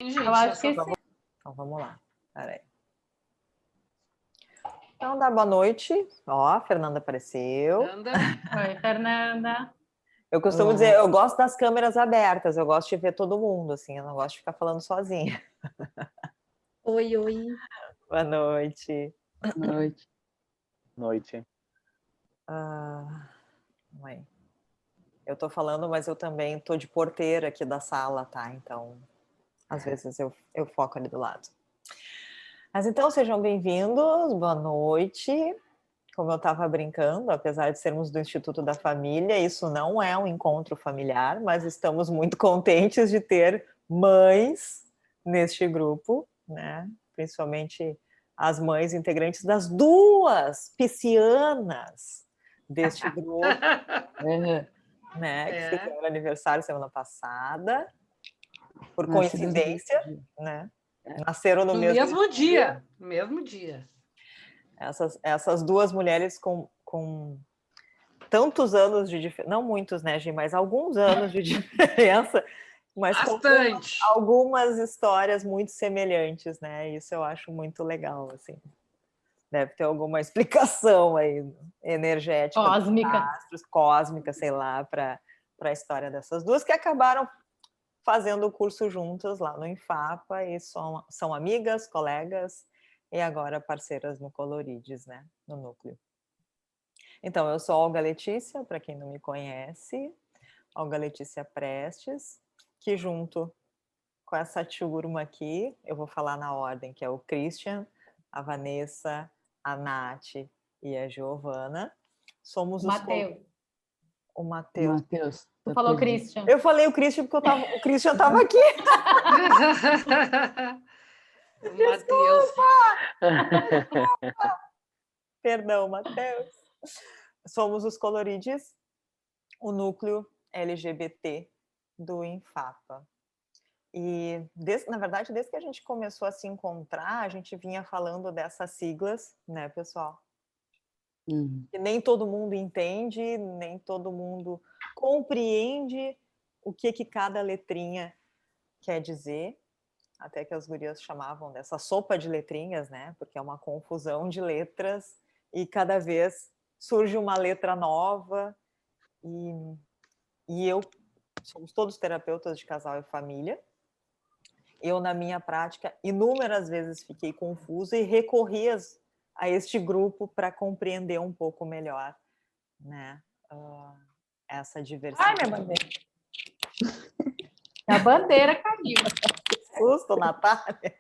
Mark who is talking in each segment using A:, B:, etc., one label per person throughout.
A: Gente,
B: eu acho que
C: sim. Então vamos lá. Peraí. Então dá boa noite. Ó, a Fernanda apareceu.
B: Oi, Fernanda.
C: Eu costumo dizer, eu gosto das câmeras abertas, eu gosto de ver todo mundo, assim, eu não gosto de ficar falando sozinha.
D: Oi, oi.
C: Boa noite.
E: Boa noite.
F: Noite.
C: Mãe. Eu tô falando, mas eu também tô de porteira aqui da sala, tá? Então, às vezes eu foco ali do lado. Mas então, sejam bem-vindos, boa noite. Como eu estava brincando, apesar de sermos do Instituto da Família, isso não é um encontro familiar, mas estamos muito contentes de ter mães neste grupo, né? Principalmente as mães integrantes das duas piscianas deste grupo, né? Que fizeram aniversário semana passada, por coincidência, né? Nasceram no mesmo dia.
A: No mesmo dia.
C: Essas duas mulheres com tantos anos de diferença, não muitos, né, Gi, mas alguns anos de diferença, mas
A: bastante.
C: Com algumas histórias muito semelhantes, né? Isso eu acho muito legal, assim. Deve ter alguma explicação aí energética, cósmica, sei lá, para a história dessas duas que acabaram fazendo o curso juntas lá no Infapa e são amigas, colegas e agora parceiras no Colorides, né, no núcleo. Então, eu sou Olga Letícia, para quem não me conhece, Olga Letícia Prestes, que junto com essa turma aqui, eu vou falar na ordem, que é o Christian, a Vanessa, a Nath e a Giovana. Somos os... O Matheus.
B: Tu falou Christian.
C: Eu falei o Christian porque o Christian estava aqui. Desculpa! Perdão, Matheus. Somos os Colorides, o núcleo LGBT do Infapa. E, na verdade, desde que a gente começou a se encontrar, a gente vinha falando dessas siglas, né, pessoal? Que nem todo mundo entende, nem todo mundo compreende o que cada letrinha quer dizer. Até que as gurias chamavam dessa sopa de letrinhas, né? Porque é uma confusão de letras e cada vez surge uma letra nova. E eu, somos todos terapeutas de casal e família. Eu, na minha prática, inúmeras vezes fiquei confusa e recorri a este grupo para compreender um pouco melhor, né? Essa diversidade.
B: Ai, minha bandeira. A bandeira caiu.
C: Que susto, Natália.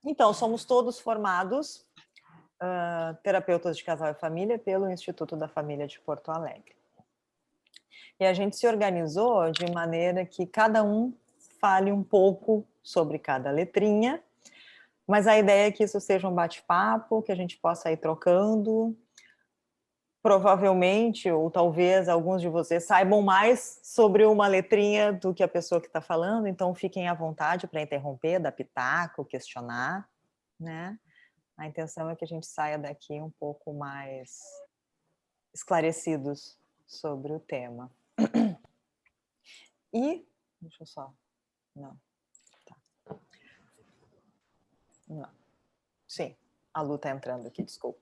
C: Então, somos todos formados terapeutas de casal e família pelo Instituto da Família de Porto Alegre. E a gente se organizou de maneira que cada um fale um pouco sobre cada letrinha, mas a ideia é que isso seja um bate-papo, que a gente possa ir trocando. Provavelmente, ou talvez, alguns de vocês saibam mais sobre uma letrinha do que a pessoa que está falando, então fiquem à vontade para interromper, dar pitaco, questionar, né? A intenção é que a gente saia daqui um pouco mais esclarecidos sobre o tema. E, deixa eu só, não, tá. Não. Sim, a Lu está entrando aqui, desculpa.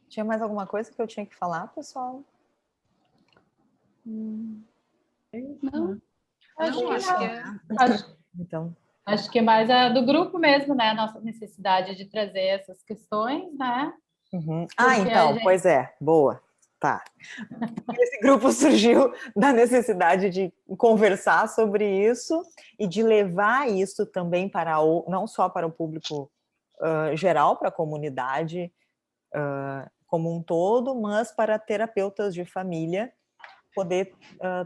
C: Tinha mais alguma coisa que eu tinha que falar, pessoal?
D: Não.
B: Acho que
A: acho
B: não.
A: que é.
C: Então,
B: Acho que mais é do grupo mesmo, né? A nossa necessidade de trazer essas questões, né?
C: Então, pois é, boa. Tá. Esse grupo surgiu da necessidade de conversar sobre isso e de levar isso também para não só para o público geral, para a comunidade como um todo, mas para terapeutas de família poder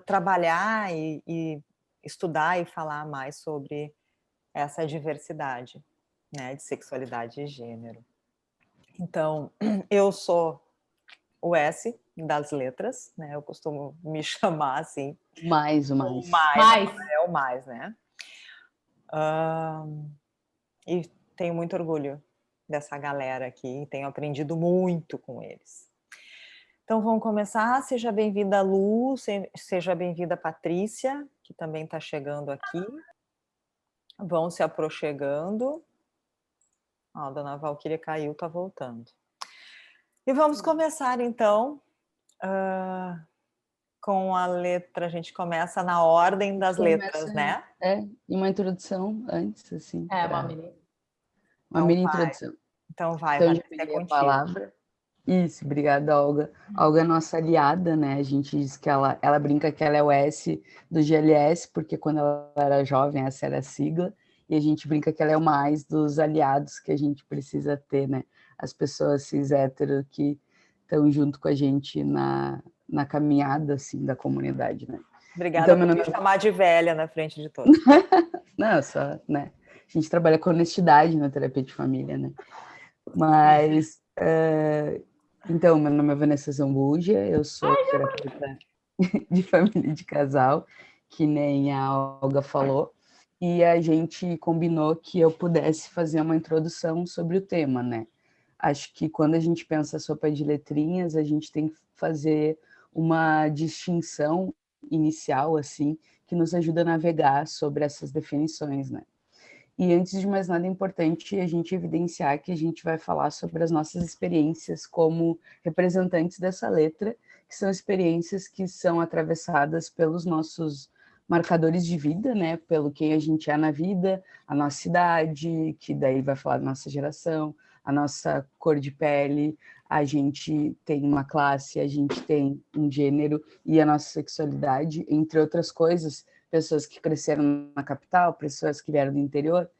C: trabalhar e estudar e falar mais sobre essa diversidade, né, de sexualidade e gênero. Então, eu sou o S das letras, né? Eu costumo me chamar assim.
E: Mais.
C: É o mais, né? E tenho muito orgulho dessa galera aqui, tenho aprendido muito com eles. Então vamos começar. Seja bem-vinda, Lu, seja bem-vinda, Patrícia, que também está chegando aqui. Vão se aproximando. Ó, a dona Valquíria caiu, está voltando. E vamos começar, então, com a letra. A gente começa na ordem das letras, né?
A: E uma introdução antes, assim.
C: Uma
A: mini introdução.
C: Então vai,
A: então,
C: Patrícia,
A: já peguei
C: contigo.
A: A palavra. Isso, obrigada, Olga. A Olga é nossa aliada, né? A gente diz que ela brinca que ela é o S do GLS, porque quando ela era jovem, essa era a sigla, e a gente brinca que ela é o mais dos aliados que a gente precisa ter, né? As pessoas cis hétero que estão junto com a gente na caminhada, assim, da comunidade, né?
C: Obrigada por me chamar de velha na frente de todos.
A: Não, só, né? A gente trabalha com honestidade na terapia de família, né? Mas... Então, meu nome é Vanessa Zambuja, eu sou terapeuta de família e de casal, que nem a Olga falou, e a gente combinou que eu pudesse fazer uma introdução sobre o tema, né? Acho que quando a gente pensa sopa de letrinhas, a gente tem que fazer uma distinção inicial, assim, que nos ajuda a navegar sobre essas definições, né? E antes de mais nada, é importante a gente evidenciar que a gente vai falar sobre as nossas experiências como representantes dessa letra, que são experiências que são atravessadas pelos nossos marcadores de vida, né? Pelo quem a gente é na vida, a nossa idade, que daí vai falar da nossa geração, a nossa cor de pele, a gente tem uma classe, a gente tem um gênero e a nossa sexualidade, entre outras coisas, pessoas que cresceram na capital, pessoas que vieram do interior.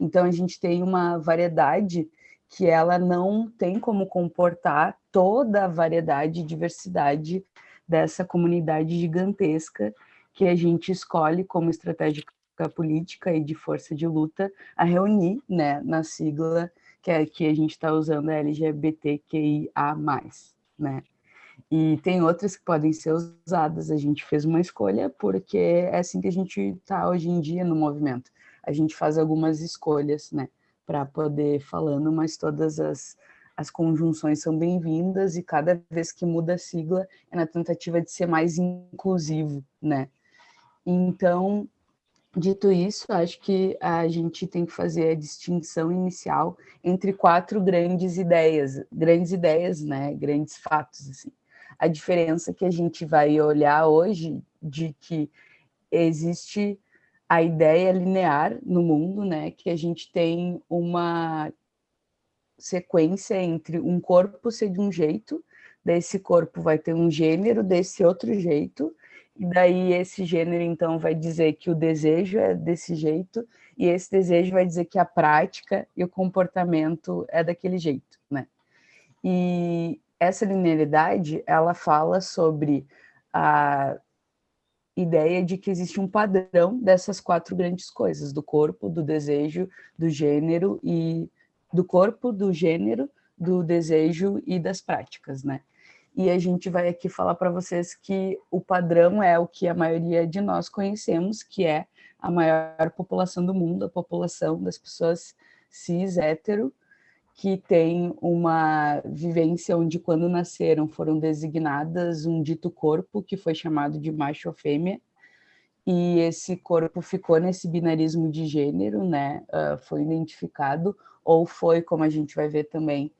A: Então, a gente tem uma variedade que ela não tem como comportar toda a variedade e diversidade dessa comunidade gigantesca que a gente escolhe como estratégia política e de força de luta a reunir, né, na sigla que a gente está usando, a LGBTQIA+, né? E tem outras que podem ser usadas. A gente fez uma escolha porque é assim que a gente está hoje em dia no movimento. A gente faz algumas escolhas, né, para poder falando, mas todas as conjunções são bem-vindas e cada vez que muda a sigla é na tentativa de ser mais inclusivo, né? Então, dito isso, acho que a gente tem que fazer a distinção inicial entre 4 grandes ideias, né, grandes fatos, assim. A diferença que a gente vai olhar hoje de que existe a ideia linear no mundo, né, que a gente tem uma sequência entre um corpo ser de um jeito, desse corpo vai ter um gênero desse outro jeito, e daí esse gênero, então, vai dizer que o desejo é desse jeito, e esse desejo vai dizer que a prática e o comportamento é daquele jeito, né? E essa linearidade, ela fala sobre a ideia de que existe um padrão dessas 4 grandes coisas, do corpo, do desejo, do gênero e do corpo, do gênero, do desejo e das práticas, né? E a gente vai aqui falar para vocês que o padrão é o que a maioria de nós conhecemos, que é a maior população do mundo, a população das pessoas cis, hétero, que tem uma vivência onde, quando nasceram, foram designadas um dito corpo, que foi chamado de macho ou fêmea, e esse corpo ficou nesse binarismo de gênero, né? Foi identificado, ou foi, como a gente vai ver também,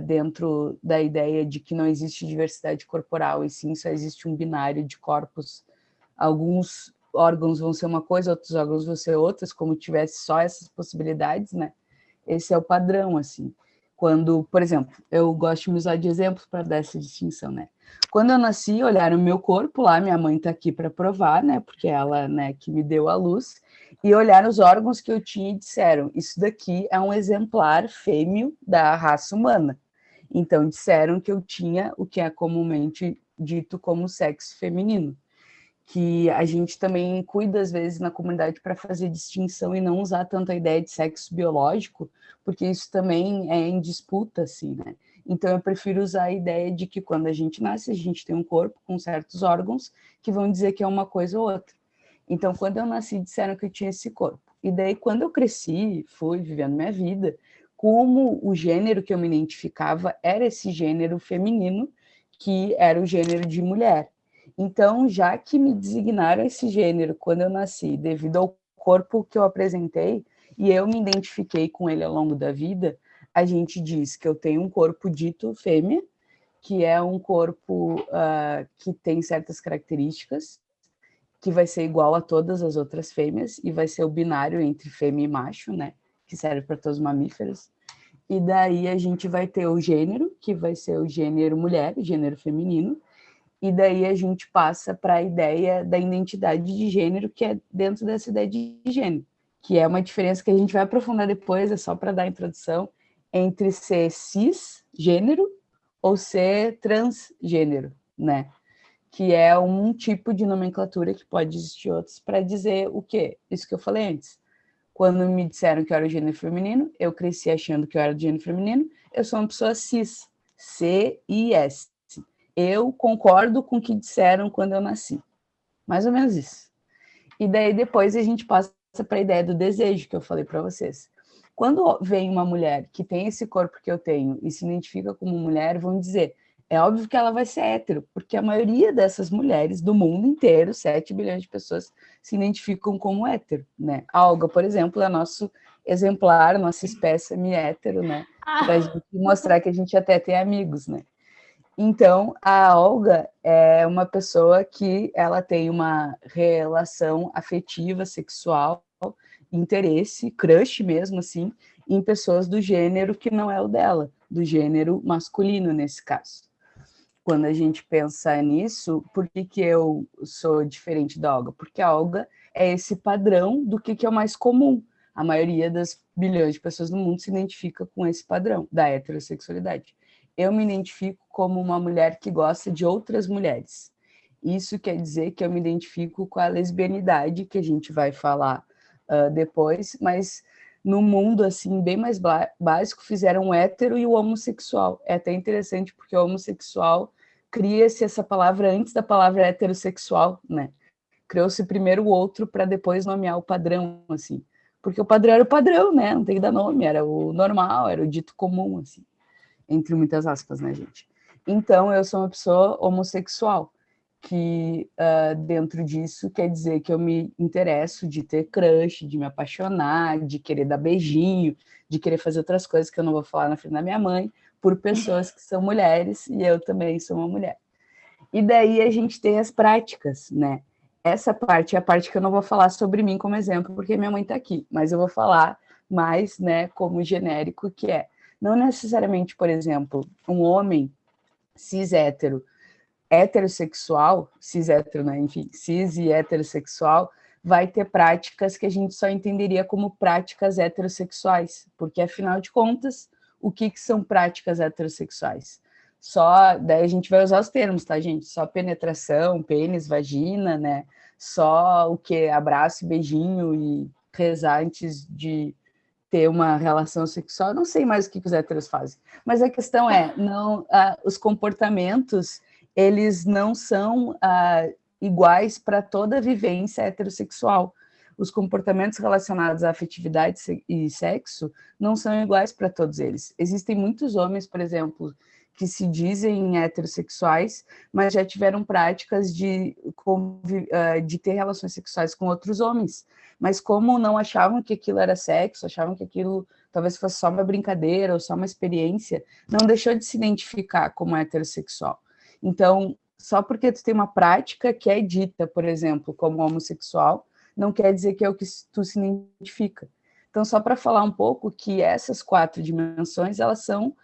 A: dentro da ideia de que não existe diversidade corporal, e sim só existe um binário de corpos. Alguns órgãos vão ser uma coisa, outros órgãos vão ser outras, como tivesse só essas possibilidades, né? Esse é o padrão, assim. Quando, por exemplo, eu gosto de me usar de exemplos para dar essa distinção, né? Quando eu nasci, olharam o meu corpo lá, minha mãe está aqui para provar, né? Porque ela, né, que me deu a luz, e olharam os órgãos que eu tinha e disseram: isso daqui é um exemplar fêmeo da raça humana. Então, disseram que eu tinha o que é comumente dito como sexo feminino, que a gente também cuida, às vezes, na comunidade para fazer distinção e não usar tanto a ideia de sexo biológico, porque isso também é em disputa, assim, né? Então, eu prefiro usar a ideia de que quando a gente nasce, a gente tem um corpo com certos órgãos que vão dizer que é uma coisa ou outra. Então, quando eu nasci, disseram que eu tinha esse corpo. E daí, quando eu cresci, fui vivendo minha vida, como o gênero que eu me identificava era esse gênero feminino, que era o gênero de mulher. Então, já que me designaram esse gênero quando eu nasci, devido ao corpo que eu apresentei, e eu me identifiquei com ele ao longo da vida, a gente diz que eu tenho um corpo dito fêmea, que é um corpo que tem certas características, que vai ser igual a todas as outras fêmeas, e vai ser o binário entre fêmea e macho, né? Que serve para todos os mamíferos. E daí a gente vai ter o gênero, que vai ser o gênero mulher, o gênero feminino, e daí a gente passa para a ideia da identidade de gênero, que é dentro dessa ideia de gênero, que é uma diferença que a gente vai aprofundar depois, é só para dar a introdução, entre ser cisgênero ou ser transgênero, né? Que é um tipo de nomenclatura que pode existir outros para dizer o quê? Isso que eu falei antes. Quando me disseram que eu era o gênero feminino, eu cresci achando que eu era do gênero feminino, eu sou uma pessoa cis, C-I-S. Eu concordo com o que disseram quando eu nasci. Mais ou menos isso. E daí depois a gente passa para a ideia do desejo, que eu falei para vocês. Quando vem uma mulher que tem esse corpo que eu tenho e se identifica como mulher, vão dizer, é óbvio que ela vai ser hétero, porque a maioria dessas mulheres do mundo inteiro, 7 bilhões de pessoas, se identificam como hétero, né? A Olga, por exemplo, é nosso exemplar, nossa espécie hétero, né? Para a gente mostrar que a gente até tem amigos, né? Então, a Olga é uma pessoa que ela tem uma relação afetiva, sexual, interesse, crush mesmo, assim, em pessoas do gênero que não é o dela, do gênero masculino, nesse caso. Quando a gente pensa nisso, por que eu sou diferente da Olga? Porque a Olga é esse padrão do que é o mais comum. A maioria das bilhões de pessoas no mundo se identifica com esse padrão da heterossexualidade. Eu me identifico como uma mulher que gosta de outras mulheres. Isso quer dizer que eu me identifico com a lesbianidade, que a gente vai falar depois, mas no mundo, assim, bem mais básico, fizeram o hétero e o homossexual. É até interessante, porque o homossexual cria-se essa palavra antes da palavra heterossexual, né? Criou-se primeiro o outro para depois nomear o padrão, assim. Porque o padrão era o padrão, né? Não tem que dar nome, era o normal, era o dito comum, assim. Entre muitas aspas, né, gente? Então, eu sou uma pessoa homossexual, que dentro disso quer dizer que eu me interesso de ter crush, de me apaixonar, de querer dar beijinho, de querer fazer outras coisas que eu não vou falar na frente da minha mãe, por pessoas que são mulheres, e eu também sou uma mulher. E daí a gente tem as práticas, né? Essa parte é a parte que eu não vou falar sobre mim como exemplo, porque minha mãe está aqui, mas eu vou falar mais, né, como genérico, que é, não necessariamente, por exemplo, um homem cis-hétero, heterossexual, cis-hétero, né? Enfim, cis e heterossexual, vai ter práticas que a gente só entenderia como práticas heterossexuais, porque, afinal de contas, o que são práticas heterossexuais? Só, daí a gente vai usar os termos, tá, gente? Só penetração, pênis, vagina, né? Só o que? Abraço, beijinho e rezar antes de ter uma relação sexual. Eu não sei mais o que os héteros fazem, mas a questão é, não, os comportamentos, eles não são iguais para toda a vivência heterossexual. Os comportamentos relacionados à afetividade e sexo não são iguais para todos eles. Existem muitos homens, por exemplo, que se dizem heterossexuais, mas já tiveram práticas de ter relações sexuais com outros homens. Mas como não achavam que aquilo era sexo, achavam que aquilo talvez fosse só uma brincadeira ou só uma experiência, não deixou de se identificar como heterossexual. Então, só porque tu tem uma prática que é dita, por exemplo, como homossexual, não quer dizer que é o que tu se identifica. Então, só para falar um pouco que essas 4 dimensões, elas são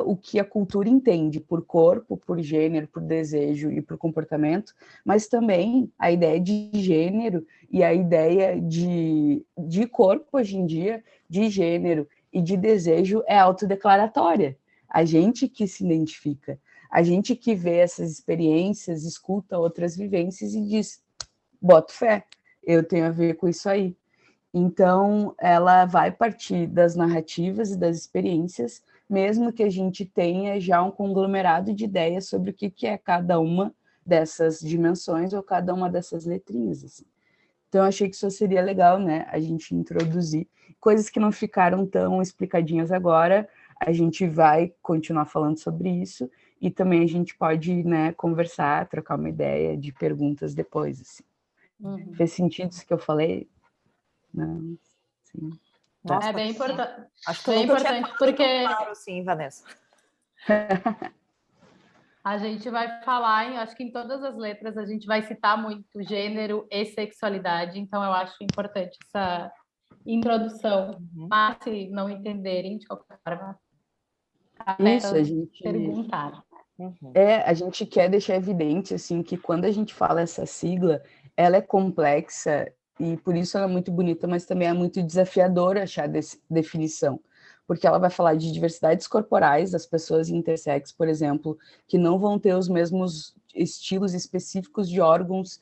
A: o que a cultura entende por corpo, por gênero, por desejo e por comportamento, mas também a ideia de gênero e a ideia de corpo hoje em dia, de gênero e de desejo é autodeclaratória. A gente que se identifica, a gente que vê essas experiências, escuta outras vivências e diz, boto fé, eu tenho a ver com isso aí. Então, ela vai partir das narrativas e das experiências, mesmo que a gente tenha já um conglomerado de ideias sobre o que é cada uma dessas dimensões ou cada uma dessas letrinhas. Assim. Então, eu achei que isso seria legal, né? A gente introduzir coisas que não ficaram tão explicadinhas agora, a gente vai continuar falando sobre isso, e também a gente pode, né, conversar, trocar uma ideia de perguntas depois, assim. Fez sentido isso que eu falei? Não, sim.
C: Nossa,
B: é bem importante.
C: Acho que
B: bem importante, porque
C: claro, sim, Vanessa.
B: a gente vai falar, acho que em todas as letras a gente vai citar muito gênero e sexualidade, então eu acho importante essa introdução, mas se não entenderem de qualquer forma,
A: isso, a gente
B: perguntar.
A: a gente quer deixar evidente assim que quando a gente fala essa sigla, ela é complexa e por isso ela é muito bonita, mas também é muito desafiadora achar definição, porque ela vai falar de diversidades corporais das pessoas intersexo, por exemplo, que não vão ter os mesmos estilos específicos de órgãos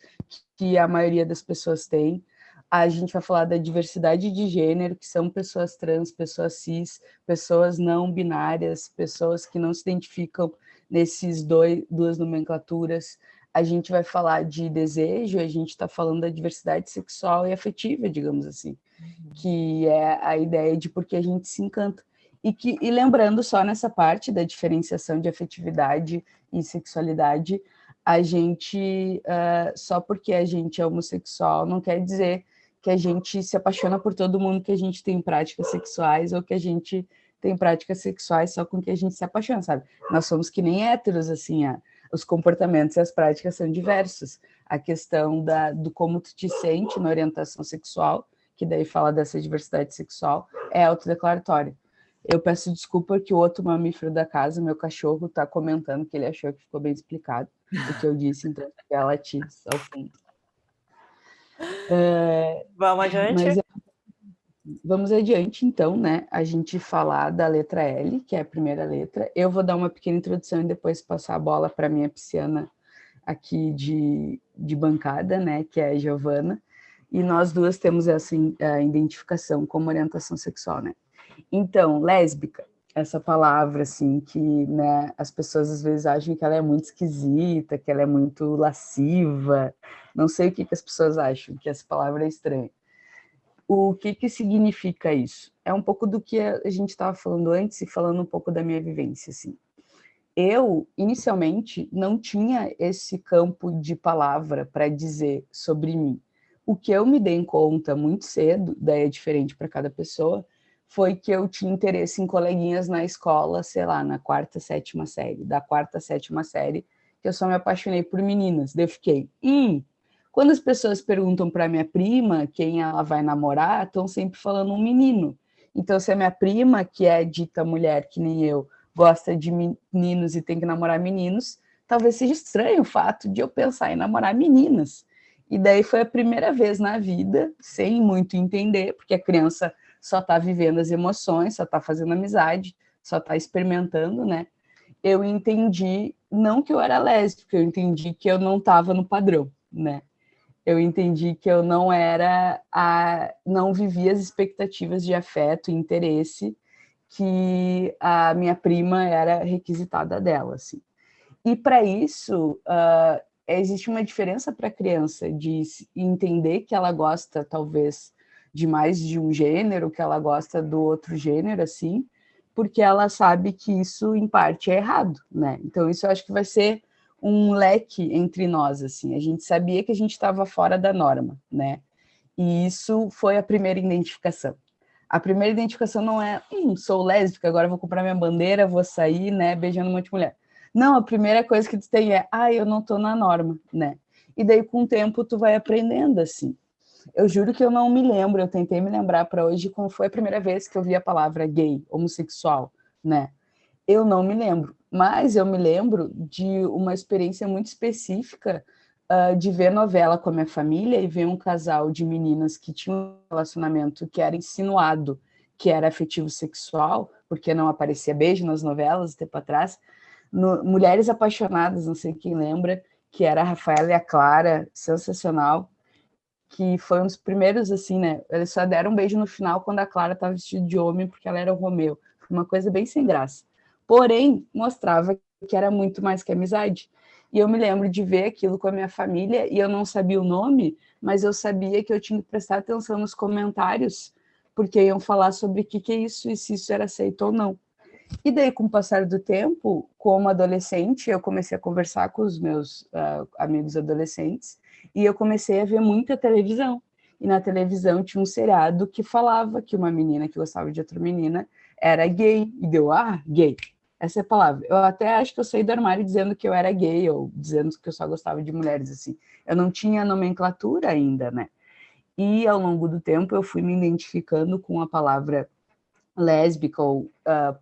A: que a maioria das pessoas tem. A gente vai falar da diversidade de gênero, que são pessoas trans, pessoas cis, pessoas não binárias, pessoas que não se identificam nesses duas nomenclaturas. A gente vai falar de desejo, a gente está falando da diversidade sexual e afetiva, digamos assim, que é a ideia de por que a gente se encanta. E lembrando só nessa parte da diferenciação de afetividade e sexualidade, a gente, só porque a gente é homossexual, não quer dizer que a gente se apaixona por todo mundo que a gente tem práticas sexuais ou que a gente tem práticas sexuais só com que a gente se apaixona, sabe? Nós somos que nem héteros, assim, os comportamentos e as práticas são diversos. A questão do como tu te sente na orientação sexual, que daí fala dessa diversidade sexual, é autodeclaratória. Eu peço desculpa que o outro mamífero da casa, meu cachorro, está comentando que ele achou que ficou bem explicado o que eu disse, então fica latidos ao fundo.
C: Vamos adiante?
A: Vamos adiante, então, né? A gente falar da letra L, que é a primeira letra. Eu vou dar uma pequena introdução e depois passar a bola para a minha pisciana aqui de bancada, né? Que é a Giovana. E nós duas temos essa identificação como orientação sexual, né? Então, lésbica, essa palavra, assim, que, né, as pessoas às vezes acham que ela é muito esquisita, que ela é muito lasciva. Não sei o que as pessoas acham, que essa palavra é estranha. O que significa isso? É um pouco do que a gente estava falando antes e falando um pouco da minha vivência, assim. Eu, inicialmente, não tinha esse campo de palavra para dizer sobre mim. O que eu me dei conta muito cedo, daí é diferente para cada pessoa, foi que eu tinha interesse em coleguinhas na escola, sei lá, na quarta, sétima série. Da quarta, sétima série, que eu só me apaixonei por meninas. Daí eu fiquei, Quando as pessoas perguntam para minha prima quem ela vai namorar, estão sempre falando um menino. Então, se a minha prima, que é dita mulher, que nem eu, gosta de meninos e tem que namorar meninos, talvez seja estranho o fato de eu pensar em namorar meninas. E daí foi a primeira vez na vida, sem muito entender, porque a criança só está vivendo as emoções, só está fazendo amizade, só está experimentando, né? Eu entendi, não que eu era lésbica, eu entendi que eu não estava no padrão, né? Eu entendi que eu não vivia as expectativas de afeto e interesse que a minha prima era requisitada dela, assim. E para isso, existe uma diferença para a criança de entender que ela gosta, talvez, de mais de um gênero, que ela gosta do outro gênero, assim, porque ela sabe que isso, em parte, é errado, né? Então, isso eu acho que vai ser um leque entre nós, assim. A gente sabia que a gente estava fora da norma, né? E isso foi a primeira identificação. A primeira identificação não é, sou lésbica, agora vou comprar minha bandeira, vou sair, né, beijando um monte de mulher. Não, a primeira coisa que tu tem é, eu não tô na norma, né? E daí, com o tempo, tu vai aprendendo, assim. Eu juro que eu não me lembro, eu tentei me lembrar para hoje como foi a primeira vez que eu vi a palavra gay, homossexual, né? Eu não me lembro, mas eu me lembro de uma experiência muito específica de ver novela com a minha família e ver um casal de meninas que tinham um relacionamento que era insinuado, que era afetivo sexual, porque não aparecia beijo nas novelas, tempo atrás. Mulheres Apaixonadas, não sei quem lembra, que era a Rafaela e a Clara, sensacional, que foi um dos primeiros, assim, né? Eles só deram um beijo no final quando a Clara estava vestida de homem, porque ela era o Romeu. Foi uma coisa bem sem graça. Porém, mostrava que era muito mais que amizade. E eu me lembro de ver aquilo com a minha família, e eu não sabia o nome, mas eu sabia que eu tinha que prestar atenção nos comentários, porque iam falar sobre o que é isso, e se isso era aceito ou não. E daí, com o passar do tempo, como adolescente, eu comecei a conversar com os meus amigos adolescentes e eu comecei a ver muita televisão. E na televisão tinha um seriado que falava que uma menina que gostava de outra menina era gay. E deu, gay. Essa é a palavra. Eu até acho que eu saí do armário dizendo que eu era gay ou dizendo que eu só gostava de mulheres, assim. Eu não tinha nomenclatura ainda, né? E ao longo do tempo eu fui me identificando com a palavra lésbica ou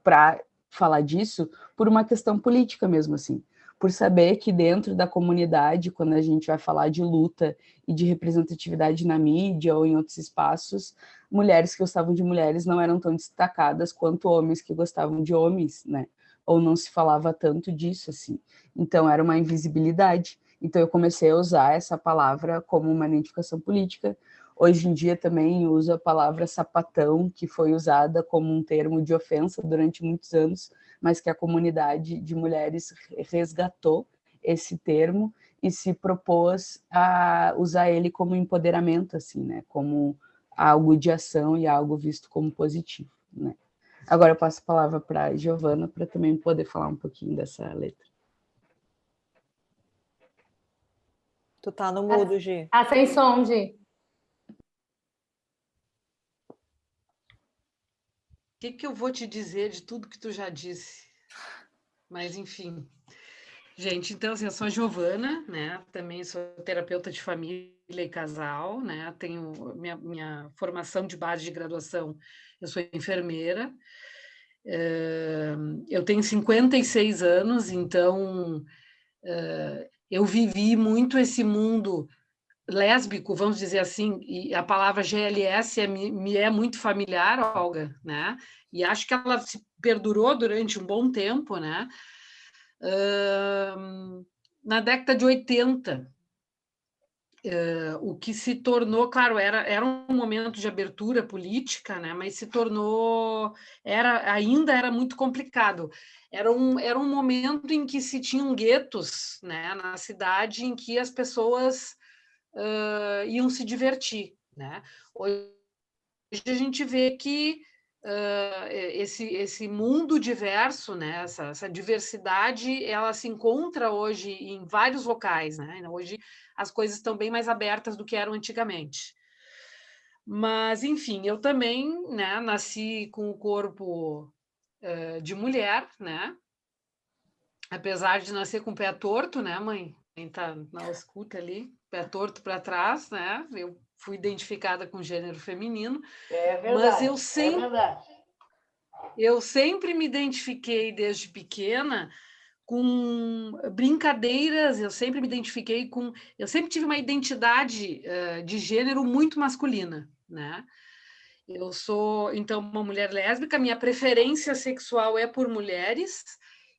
A: para falar disso por uma questão política mesmo, assim. Por saber que dentro da comunidade, quando a gente vai falar de luta e de representatividade na mídia ou em outros espaços, mulheres que gostavam de mulheres não eram tão destacadas quanto homens que gostavam de homens, né? Ou não se falava tanto disso, assim. Então, era uma invisibilidade. Então, eu comecei a usar essa palavra como uma identificação política. Hoje em dia, também uso a palavra sapatão, que foi usada como um termo de ofensa durante muitos anos, mas que a comunidade de mulheres resgatou esse termo e se propôs a usar ele como empoderamento, assim, né? Como algo de ação e algo visto como positivo, né? Agora eu passo a palavra para a Giovana para também poder falar um pouquinho dessa letra.
C: Tu tá no mudo, Gi.
B: Sem som, Gi.
E: O que eu vou te dizer de tudo que tu já disse? Mas, enfim. Gente, então, assim, eu sou a Giovana, né? Também sou terapeuta de família e casal, né? Tenho minha formação de base de graduação, eu sou enfermeira. Eu tenho 56 anos, então eu vivi muito esse mundo lésbico, vamos dizer assim, e a palavra GLS me é muito familiar, Olga, né? E acho que ela se perdurou durante um bom tempo, né? Na década de 80, o que se tornou, claro, era um momento de abertura política, né? Mas se tornou, ainda era muito complicado. Era um momento em que se tinham guetos, né, na cidade, em que as pessoas iam se divertir, né? Hoje a gente vê que esse mundo diverso, né? Essa diversidade, ela se encontra hoje em vários locais, né? Hoje as coisas estão bem mais abertas do que eram antigamente. Mas, enfim, eu também, né, nasci com o corpo de mulher, né? Apesar de nascer com o pé torto, né, mãe? Quem está na escuta ali, pé torto para trás, né? Eu fui identificada com gênero feminino.
F: É verdade,
E: mas eu sempre me identifiquei desde pequena com brincadeiras, eu sempre tive uma identidade de gênero muito masculina, né? Eu sou, então, uma mulher lésbica, minha preferência sexual é por mulheres,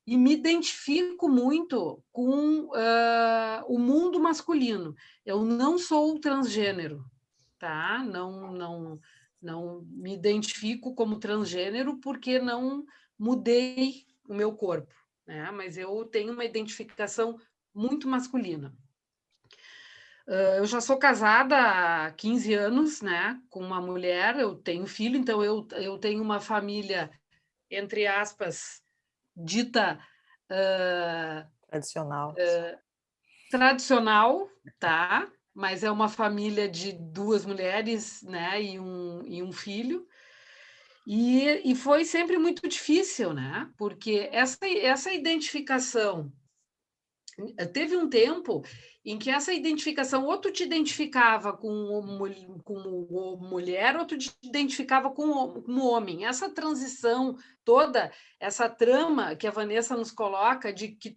E: e me identifico muito com o mundo masculino. Eu não sou transgênero, tá? Não me identifico como transgênero porque não mudei o meu corpo, né? Mas eu tenho uma identificação muito masculina. Eu já sou casada há 15 anos, né, com uma mulher, eu tenho filho, então eu tenho uma família, entre aspas, dita tradicional, tá? Mas é uma família de 2 mulheres, né, e um filho. E foi sempre muito difícil, né? Porque essa identificação teve um tempo em que essa identificação, ou tu te identificava como mulher, ou tu te identificava como homem. Essa transição toda, essa trama que a Vanessa nos coloca de que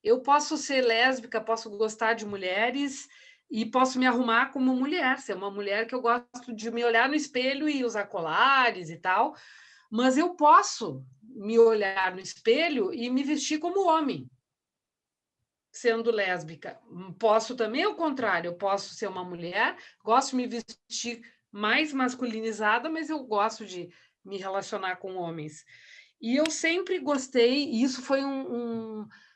E: eu posso ser lésbica, posso gostar de mulheres e posso me arrumar como mulher, ser uma mulher que eu gosto de me olhar no espelho e usar colares e tal, mas eu posso me olhar no espelho e me vestir como homem, sendo lésbica. Posso também ao contrário, eu posso ser uma mulher, gosto de me vestir mais masculinizada, mas eu gosto de me relacionar com homens. E eu sempre gostei, e isso foi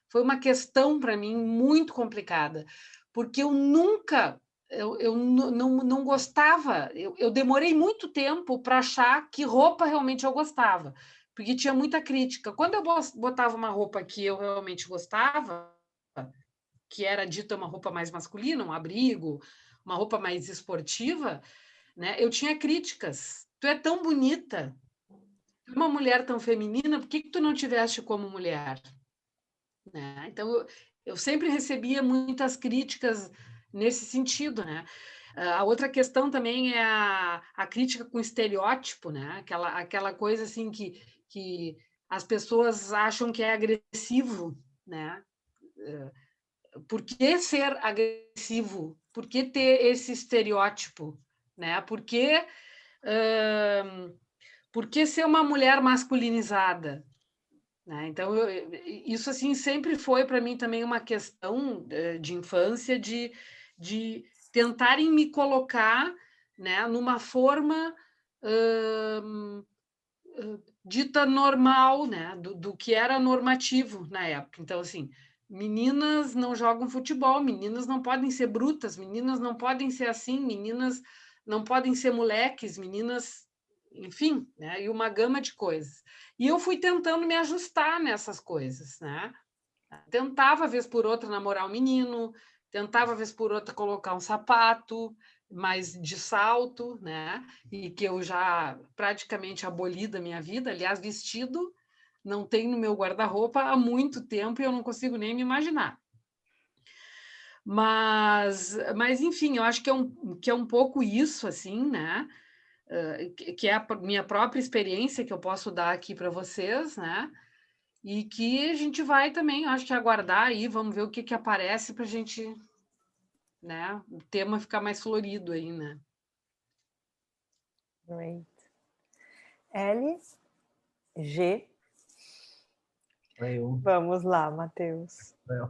E: foi uma questão para mim muito complicada, porque eu nunca, eu não gostava, eu demorei muito tempo para achar que roupa realmente eu gostava. porque tinha muita crítica. Quando eu botava uma roupa que eu realmente gostava, que era dita uma roupa mais masculina, um abrigo, uma roupa mais esportiva, né? Eu tinha críticas. Tu é tão bonita, uma mulher tão feminina, por que tu não te veste como mulher? Né? Então, eu sempre recebia muitas críticas nesse sentido, né? A outra questão também é a crítica com estereótipo, né? Aquela coisa assim que as pessoas acham que é agressivo, né? Por que ser agressivo? Por que ter esse estereótipo? Né? Por que ser uma mulher masculinizada? Né? Então, isso assim sempre foi para mim também uma questão de infância de tentarem me colocar, né, numa forma dita normal, né, do que era normativo na época. Então, assim, meninas não jogam futebol, meninas não podem ser brutas, meninas não podem ser assim, meninas não podem ser moleques, meninas, enfim, né, e uma gama de coisas. E eu fui tentando me ajustar nessas coisas, né? Tentava, vez por outra, namorar um menino, tentava, vez por outra, colocar um sapato mais de salto, né? E que eu já praticamente aboli da minha vida. Aliás, vestido não tem no meu guarda-roupa há muito tempo e eu não consigo nem me imaginar. Mas enfim, eu acho que é um pouco isso, assim, né? Que é a minha própria experiência que eu posso dar aqui para vocês, né? E que a gente vai também, acho que aguardar aí, vamos ver o que aparece para a gente, né, o tema ficar mais florido aí, né?
C: Great. L, G.
F: Eu.
C: Vamos lá, Matheus.
F: Eu.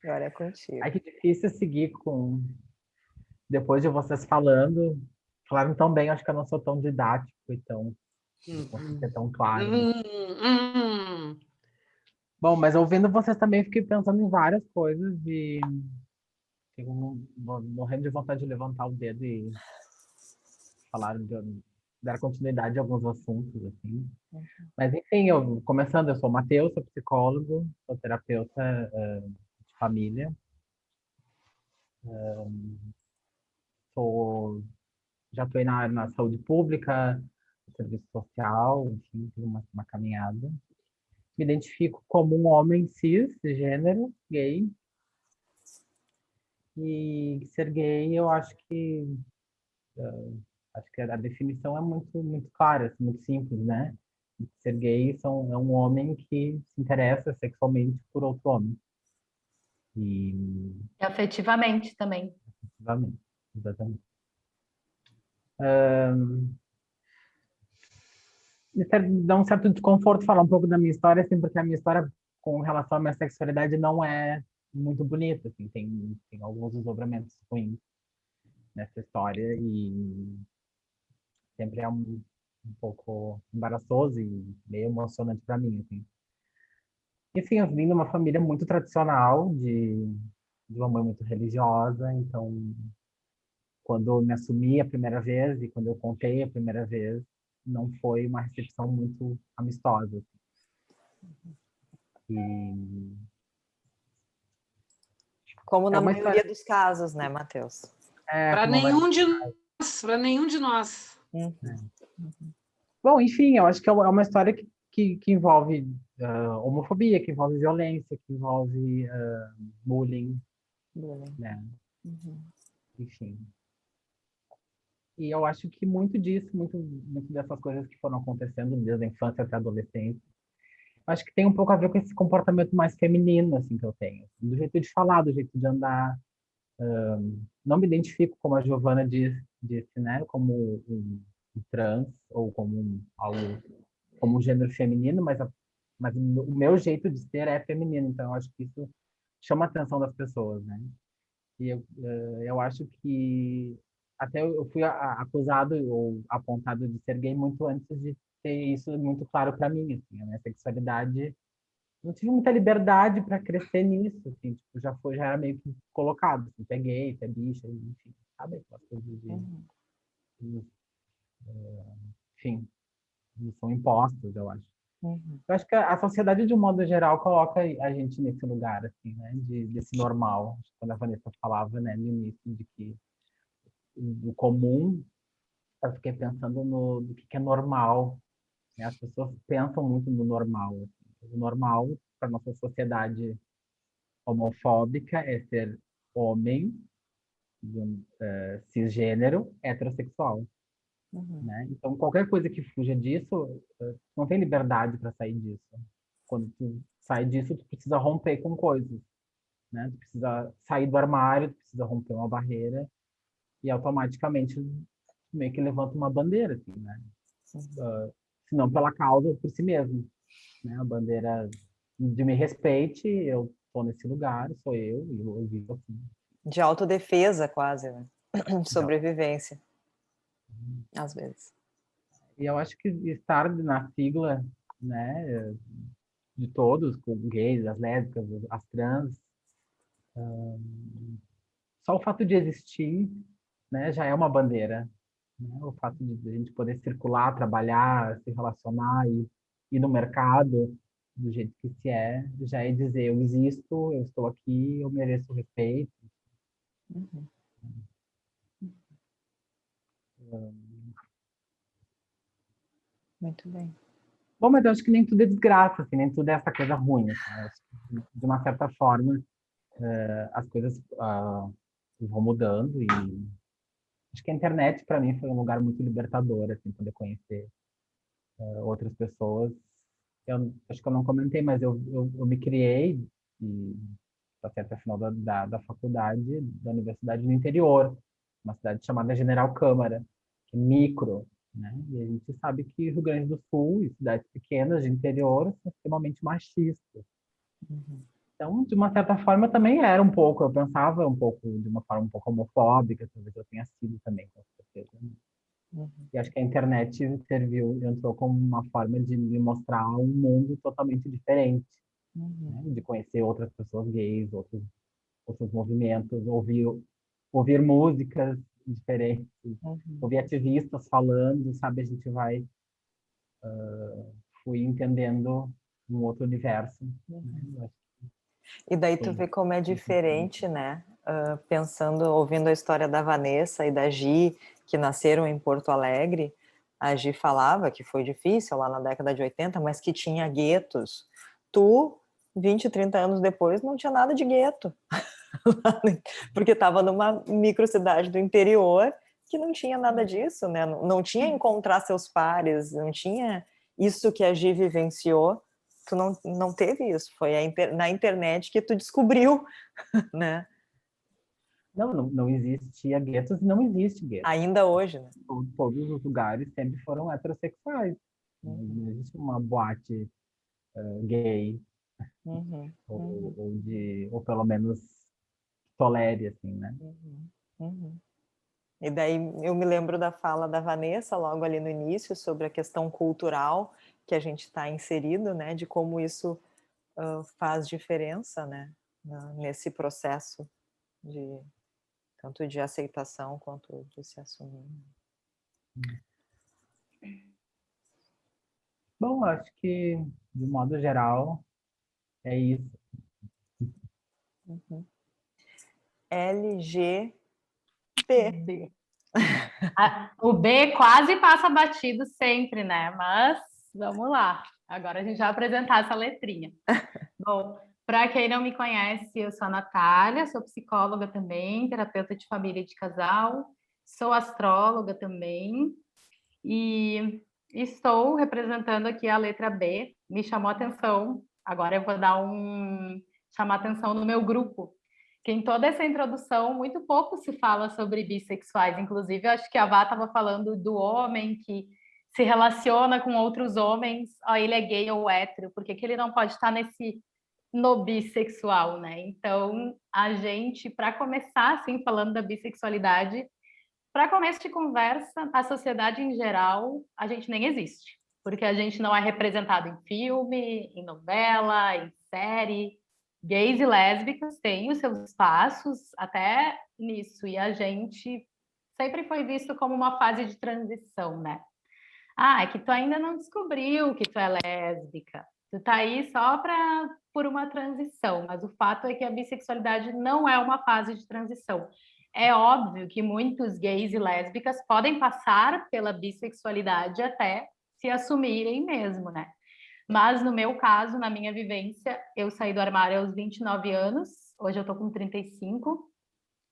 C: Agora é contigo.
F: Ai, que difícil seguir com... Depois de vocês falando, falaram tão bem, acho que eu não sou tão didático, então não consigo ser tão claro. Bom, mas ouvindo vocês também, fiquei pensando em várias coisas e fico morrendo de vontade de levantar o dedo e falar, dar continuidade a alguns assuntos, assim. Mas, enfim, começando, eu sou o Matheus, sou psicólogo, sou terapeuta de família. Já estou na saúde pública, serviço social, enfim, tive uma caminhada. Me identifico como um homem cis, gênero, gay. E ser gay, eu acho que a definição é muito clara, assim, muito simples, né? Ser gay é um homem que se interessa sexualmente por outro homem. E
B: afetivamente também.
F: efetivamente, exatamente. Dá um certo desconforto falar um pouco da minha história, assim, porque a minha história com relação à minha sexualidade não é muito bonita, assim, tem alguns desdobramentos ruins nessa história e sempre é um pouco embaraçoso e meio emocionante para mim, assim. Enfim, eu vim de uma família muito tradicional, de uma mãe muito religiosa, então quando eu me assumi a primeira vez e quando eu contei a primeira vez, não foi uma recepção muito amistosa. E
C: como na maioria dos casos, né, Matheus?
E: Para nenhum de nós, para nenhum de nós.
F: Bom, enfim, eu acho que é uma história que envolve homofobia, que envolve violência, que envolve bullying, né? Enfim. E eu acho que muito disso, muito dessas coisas que foram acontecendo desde a infância até a adolescência, acho que tem um pouco a ver com esse comportamento mais feminino, assim, que eu tenho. Do jeito de falar, do jeito de andar. Não me identifico, como a Giovana disse, né? Como um trans ou como como um gênero feminino, mas o meu jeito de ser é feminino, então eu acho que isso chama a atenção das pessoas, né? E eu acho que até eu fui acusado ou apontado de ser gay muito antes de ter isso muito claro para mim, assim, a minha sexualidade não tive muita liberdade para crescer nisso, assim, tipo, já era meio que colocado, assim, tu é gay, tu é bicha, enfim, sabe? Aquelas coisas enfim, são impostos, eu acho. Eu acho que a sociedade, de um modo geral, coloca a gente nesse lugar, assim, né? Desse normal. Quando a Vanessa falava, né, no início, de que o comum, eu fiquei pensando no que é normal, né? As pessoas pensam muito no normal. Assim. O normal, para nossa sociedade homofóbica, é ser homem, cisgênero, heterossexual. Né? Então, qualquer coisa que fuja disso, não tem liberdade para sair disso. Quando tu sai disso, tu precisa romper com coisas, né? Tu precisa sair do armário, tu precisa romper uma barreira e automaticamente tu meio que levanta uma bandeira, assim, né? Se não pela causa, por si mesmo, né? A bandeira de me respeite, eu estou nesse lugar, sou eu e eu vivo assim.
C: De autodefesa, quase, né? Sobrevivência, às vezes.
F: E eu acho que estar na sigla, né, de todos, com gays, as lésbicas, as trans, só o fato de existir, né, já é uma bandeira. Né? O fato de a gente poder circular, trabalhar, se relacionar e ir no mercado do jeito que se é, já é dizer eu existo, eu estou aqui, eu mereço respeito.
C: Muito bem.
F: Bom, mas eu acho que nem tudo é desgraça, assim, nem tudo é essa coisa ruim. Assim, eu acho que, de uma certa forma, as coisas vão mudando e acho que a internet para mim foi um lugar muito libertador, assim, poder conhecer outras pessoas. Eu acho que eu não comentei, mas eu me criei e até o final da faculdade da universidade no interior, uma cidade chamada General Câmara, que é micro, né? E a gente sabe que Rio Grande do Sul e cidades pequenas de interior são extremamente machistas. Então, de uma certa forma, também era um pouco, eu pensava um pouco, de uma forma um pouco homofóbica, talvez eu tenha sido também, com certeza. E acho que a internet serviu, entrou como uma forma de me mostrar um mundo totalmente diferente, né? De conhecer outras pessoas gays, outros movimentos, ouvir músicas diferentes, ouvir ativistas falando, sabe? A gente fui entendendo um outro universo. Né?
C: E daí tu vê como é diferente, né? Ouvindo a história da Vanessa e da Gi, que nasceram em Porto Alegre, a Gi falava que foi difícil lá na década de 80, mas que tinha guetos. Tu, 20, 30 anos depois, não tinha nada de gueto. Porque estava numa microcidade do interior que não tinha nada disso, né? Não tinha encontrar seus pares, não tinha isso que a Gi vivenciou. Tu não teve isso, foi na internet que tu descobriu, né?
F: Não existia guetos, não existe gueto.
C: Ainda hoje, né?
F: Todos os lugares sempre foram heterossexuais. Não existe uma boate gay, ou pelo menos tolere, assim, né?
C: E daí eu me lembro da fala da Vanessa logo ali no início sobre a questão cultural que a gente está inserido, né? De como isso faz diferença, né? Nesse processo de tanto de aceitação quanto de se assumir.
F: Bom, acho que, de modo geral, é isso.
C: LGBT.
B: O B quase passa batido sempre, né? Mas vamos lá. Agora a gente vai apresentar essa letrinha. Bom, para quem não me conhece, eu sou a Natália, sou psicóloga também, terapeuta de família e de casal, sou astróloga também e estou representando aqui a letra B. Me chamou a atenção. Agora eu vou chamar a atenção no meu grupo, que em toda essa introdução muito pouco se fala sobre bissexuais. Inclusive, eu acho que a Vá estava falando do homem que se relaciona com outros homens, ele é gay ou hétero, por que ele não pode estar no bissexual, né? Então, a gente, para começar, assim, falando da bissexualidade, para começo de conversa, a sociedade em geral, a gente nem existe, porque a gente não é representado em filme, em novela, em série. Gays e lésbicas têm os seus espaços até nisso, e a gente sempre foi visto como uma fase de transição, né? Ah, é que tu ainda não descobriu que tu é lésbica. Tu tá aí só por uma transição, mas o fato é que a bissexualidade não é uma fase de transição. É óbvio que muitos gays e lésbicas podem passar pela bissexualidade até se assumirem mesmo, né? Mas no meu caso, na minha vivência, eu saí do armário aos 29 anos, hoje eu tô com 35,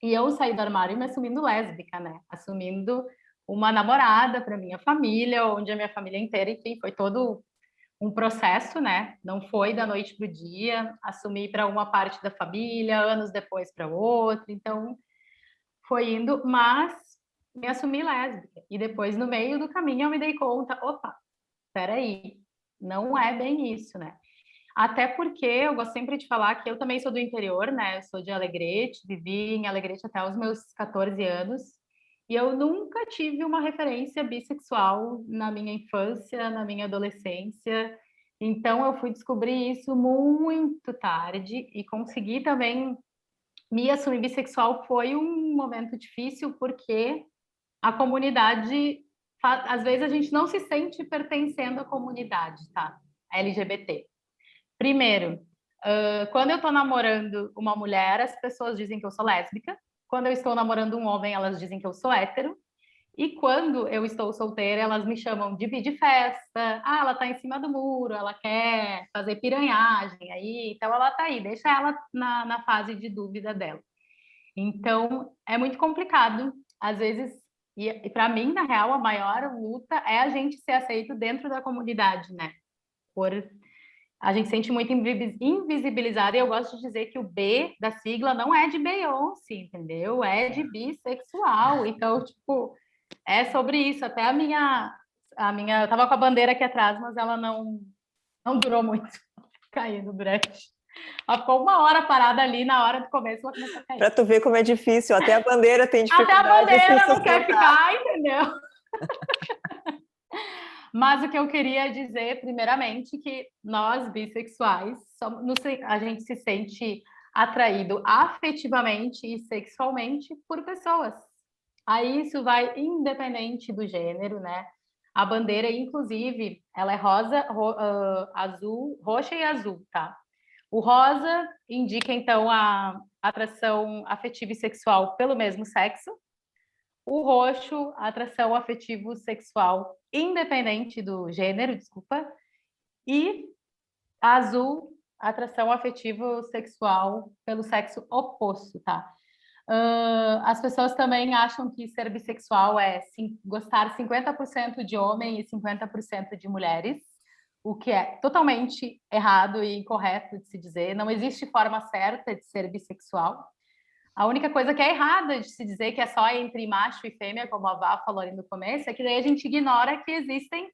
B: e eu saí do armário me assumindo lésbica, né? Assumindo uma namorada para minha família, onde a minha família inteira, enfim, foi todo um processo, né? Não foi da noite para o dia, assumi para uma parte da família, anos depois para outra, então foi indo, mas me assumi lésbica. E depois, no meio do caminho, eu me dei conta, opa, peraí, não é bem isso, né? Até porque eu gosto sempre de falar que eu também sou do interior, né? Eu sou de Alegrete, vivi em Alegrete até os meus 14 anos, e eu nunca tive uma referência bissexual na minha infância, na minha adolescência. Então eu fui descobrir isso muito tarde e consegui também me assumir bissexual. Foi um momento difícil porque a comunidade, às vezes a gente não se sente pertencendo à comunidade, tá? LGBT. Primeiro, quando eu estou namorando uma mulher, as pessoas dizem que eu sou lésbica. Quando eu estou namorando um homem, elas dizem que eu sou hétero. E quando eu estou solteira, elas me chamam de bi de festa. Ah, ela está em cima do muro, ela quer fazer piranhagem aí, então ela está aí, deixa ela na fase de dúvida dela. Então, é muito complicado. Às vezes, e para mim, na real, a maior luta é a gente ser aceito dentro da comunidade, né? A gente se sente muito invisibilizado, e eu gosto de dizer que o B da sigla não é de Beyoncé, entendeu? É de bissexual. Então, tipo, é sobre isso. Até eu tava com a bandeira aqui atrás, mas ela não durou muito, caindo durante. Ela ficou 1 hora parada ali, na hora do começo ela começou a cair.
C: Para tu ver como é difícil, até a bandeira tem dificuldade.
B: Até a bandeira não quer ficar, entendeu? Mas o que eu queria dizer, primeiramente, que nós, bissexuais, a gente se sente atraído afetivamente e sexualmente por pessoas. Aí isso vai independente do gênero, né? A bandeira, inclusive, ela é rosa, azul, roxa e azul, tá? O rosa indica, então, a atração afetiva e sexual pelo mesmo sexo. O roxo, atração afetivo-sexual independente do gênero, desculpa. E azul, atração afetivo-sexual pelo sexo oposto, tá? As pessoas também acham que ser bissexual é gostar 50% de homem e 50% de mulheres, o que é totalmente errado e incorreto de se dizer. Não existe forma certa de ser bissexual. A única coisa que é errada de se dizer que é só entre macho e fêmea, como a Vá falou ali no começo, é que daí a gente ignora que existem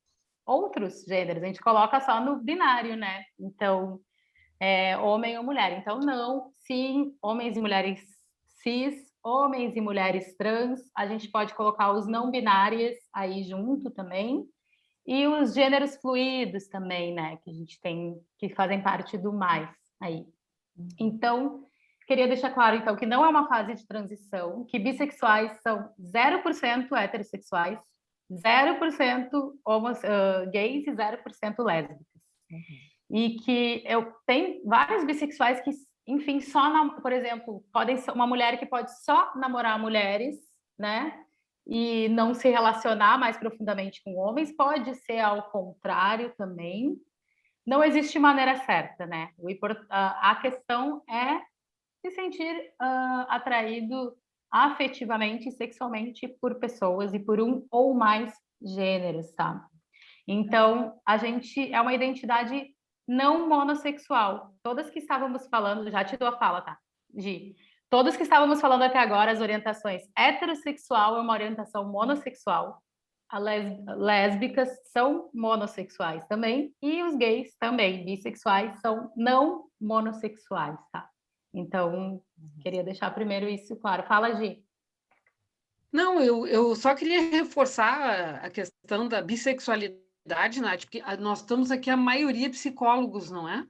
B: outros gêneros. A gente coloca só no binário, né? Então, homem ou mulher. Então, não, sim, homens e mulheres cis, homens e mulheres trans. A gente pode colocar os não binários aí junto também. E os gêneros fluidos também, né? Que a gente tem, que fazem parte do mais aí. Então, queria deixar claro, então, que não é uma fase de transição, que bissexuais são 0% heterossexuais, 0% gays e 0% lésbicas. E que eu tenho vários bissexuais que, enfim, por exemplo, podem ser uma mulher que pode só namorar mulheres, né? E não se relacionar mais profundamente com homens, pode ser ao contrário também. Não existe maneira certa, né? A questão é se sentir atraído afetivamente e sexualmente por pessoas e por um ou mais gêneros, tá? Então, a gente é uma identidade não monossexual. Todas que estávamos falando, já te dou a fala, tá, Gi? Todos que estávamos falando até agora, as orientações heterossexual é uma orientação monossexual. As lésbicas são monossexuais também, e os gays também, bissexuais, são não monossexuais, tá? Então, queria deixar primeiro isso claro. Fala, Gi.
E: Não, eu só queria reforçar a questão da bissexualidade, Nath, porque nós estamos aqui, a maioria psicólogos, não é?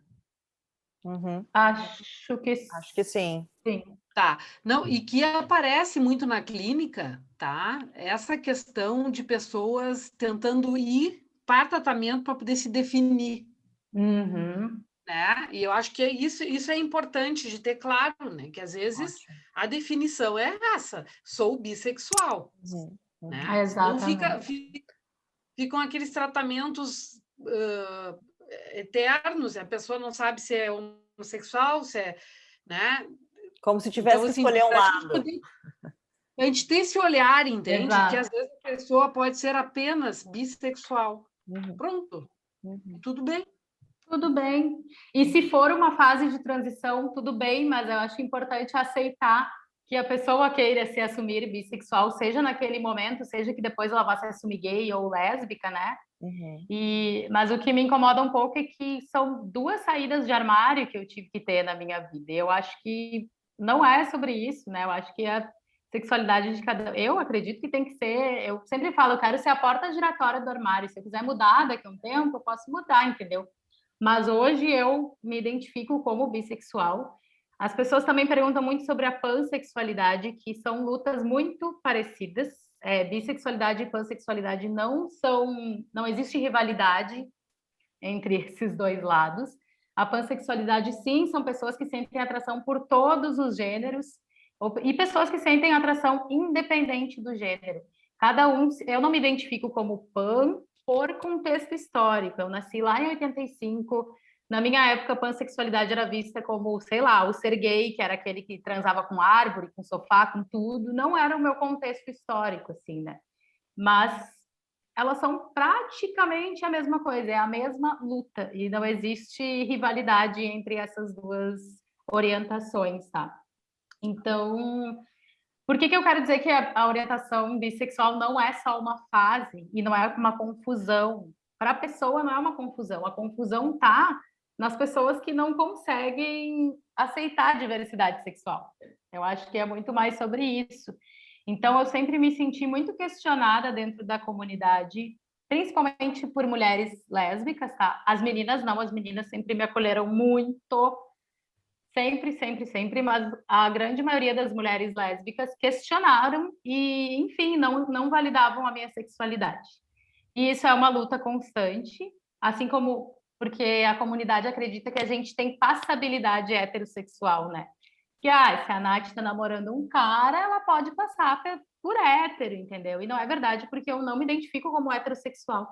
B: Acho que
C: sim.
B: Sim.
E: Tá. Não, e que aparece muito na clínica, tá? Essa questão de pessoas tentando ir para tratamento para poder se definir. Né? E eu acho que isso é importante de ter claro, né? Que às vezes a definição é essa, sou bissexual. Né?
B: Exatamente.
E: Ficam aqueles tratamentos eternos, a pessoa não sabe se é homossexual, se é, né?
C: Como se tivesse então, que escolher um lado.
E: A gente tem esse olhar, entende?
B: Exato.
E: Que às vezes a pessoa pode ser apenas bissexual. Pronto. Tudo bem.
B: Tudo bem. E se for uma fase de transição, tudo bem, mas eu acho importante aceitar que a pessoa queira se assumir bissexual, seja naquele momento, seja que depois ela vá se assumir gay ou lésbica, né? Mas o que me incomoda um pouco é que são 2 saídas de armário que eu tive que ter na minha vida. Eu acho que não é sobre isso, né? Eu acho que a sexualidade de cada... Eu acredito que tem que ser... Eu sempre falo, eu quero ser a porta giratória do armário. Se eu quiser mudar daqui a um tempo, eu posso mudar, entendeu? Mas hoje eu me identifico como bissexual. As pessoas também perguntam muito sobre a pansexualidade, que são lutas muito parecidas. Bissexualidade e pansexualidade não existe rivalidade entre esses 2 lados. A pansexualidade, sim, são pessoas que sentem atração por todos os gêneros e pessoas que sentem atração independente do gênero. Cada um, eu não me identifico como pan por contexto histórico. Eu nasci lá em 85. Na minha época, a pansexualidade era vista como, sei lá, o ser gay, que era aquele que transava com árvore, com sofá, com tudo. Não era o meu contexto histórico, assim, né? Mas elas são praticamente a mesma coisa, é a mesma luta. E não existe rivalidade entre essas 2 orientações, tá? Então... Por que eu quero dizer que a orientação bissexual não é só uma fase e não é uma confusão? Para a pessoa não é uma confusão. A confusão está nas pessoas que não conseguem aceitar a diversidade sexual. Eu acho que é muito mais sobre isso. Então, eu sempre me senti muito questionada dentro da comunidade, principalmente por mulheres lésbicas, tá? As meninas não, as meninas sempre me acolheram muito. Sempre, sempre, sempre, mas a grande maioria das mulheres lésbicas questionaram e, enfim, não validavam a minha sexualidade. E isso é uma luta constante, assim como porque a comunidade acredita que a gente tem passabilidade heterossexual, né? Que, se a Nath está namorando um cara, ela pode passar por hétero, entendeu? E não é verdade, porque eu não me identifico como heterossexual.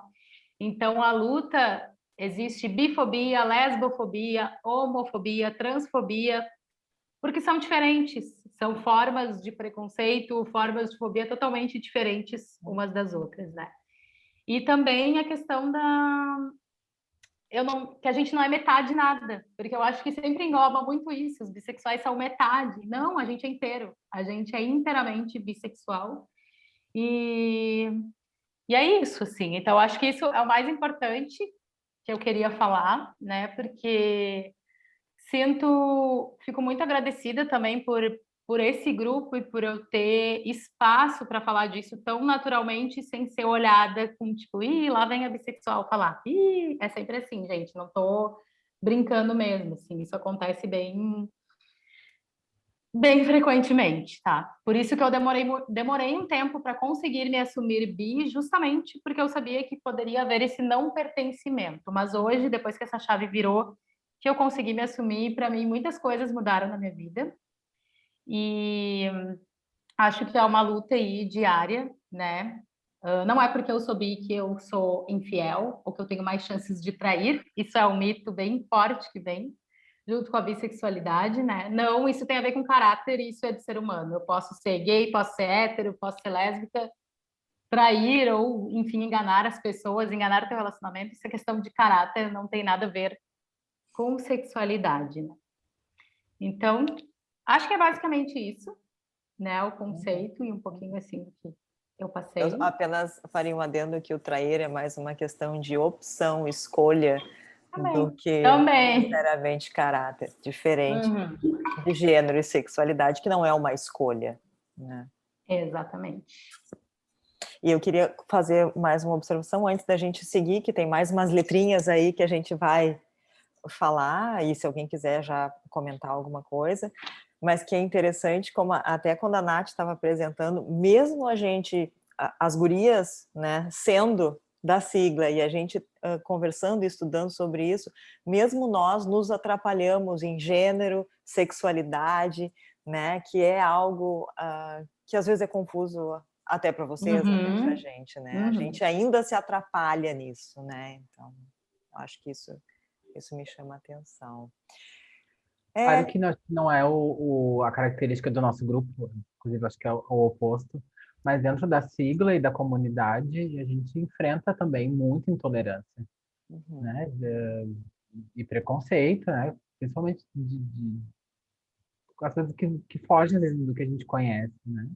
B: Então, a luta... Existe bifobia, lesbofobia, homofobia, transfobia, porque são diferentes, são formas de preconceito, formas de fobia totalmente diferentes umas das outras, né? E também a questão que a gente não é metade de nada, porque eu acho que sempre engloba muito isso, os bissexuais são metade. Não, a gente é inteiro, a gente é inteiramente bissexual. E é isso, assim. Então, eu acho que isso é o mais importante que eu queria falar, né? Porque fico muito agradecida também por esse grupo e por eu ter espaço para falar disso tão naturalmente, sem ser olhada com tipo, lá vem a bissexual falar. É sempre assim, gente, não tô brincando mesmo, assim, isso acontece bem frequentemente, tá? Por isso que eu demorei um tempo para conseguir me assumir bi, justamente porque eu sabia que poderia haver esse não pertencimento. Mas hoje, depois que essa chave virou, que eu consegui me assumir, para mim muitas coisas mudaram na minha vida. E acho que é uma luta aí diária, né? Não é porque eu sou bi que eu sou infiel ou que eu tenho mais chances de trair. Isso é um mito bem forte que vem junto com a bissexualidade, né? Não, isso tem a ver com caráter e isso é de ser humano. Eu posso ser gay, posso ser hétero, posso ser lésbica, trair ou, enfim, enganar as pessoas, enganar o teu relacionamento. Isso é questão de caráter, não tem nada a ver com sexualidade, né? Então, acho que é basicamente isso, né? O conceito e um pouquinho assim do que eu passei.
C: Eu apenas faria um adendo que o trair é mais uma questão de opção, escolha, do que necessariamente caráter, diferente de gênero e sexualidade, que não é uma escolha, né?
B: Exatamente.
C: E eu queria fazer mais uma observação antes da gente seguir, que tem mais umas letrinhas aí que a gente vai falar, e se alguém quiser já comentar alguma coisa, mas que é interessante, como até quando a Nath estava apresentando, mesmo a gente, as gurias, né, sendo da sigla, e a gente conversando e estudando sobre isso, mesmo nós nos atrapalhamos em gênero, sexualidade, né, que é algo que às vezes é confuso até para vocês, até para a gente, né? A gente ainda se atrapalha nisso, né? Então, acho que isso me chama a atenção.
F: Claro que não é a característica do nosso grupo, inclusive acho que é o oposto, mas dentro da sigla e da comunidade a gente enfrenta também muita intolerância, né? E preconceito, né? Principalmente de coisas que fogem do que a gente conhece, né?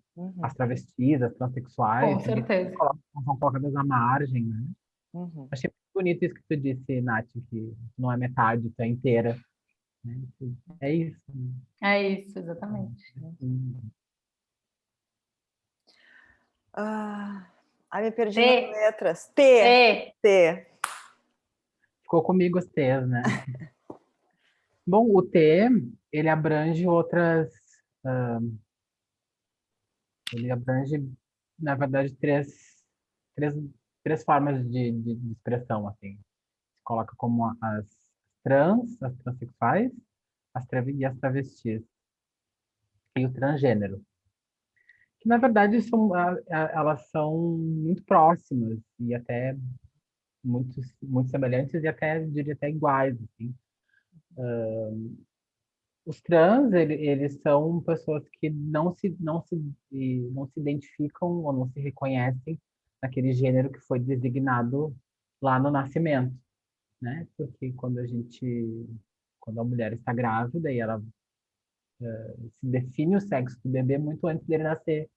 F: As travestis, as transexuais,
B: com certeza,
F: são colocadas à margem, né? Achei muito bonito isso que tu disse, Nath, que não é metade, tu é inteira. É isso.
B: É isso, exatamente.
C: Me perdi nas letras. T.
F: Ficou comigo os T's, né? Bom, o T, ele abrange outras... ele abrange, na verdade, três formas de expressão, assim. Se coloca como as transexuais, e as travestis. E o transgênero. Que, na verdade, elas são muito próximas e até muito semelhantes e até, diria, até iguais, assim. Os trans, eles são pessoas que não se identificam ou não se reconhecem naquele gênero que foi designado lá no nascimento, né? Porque quando a mulher está grávida e ela se define o sexo do bebê muito antes dele nascer,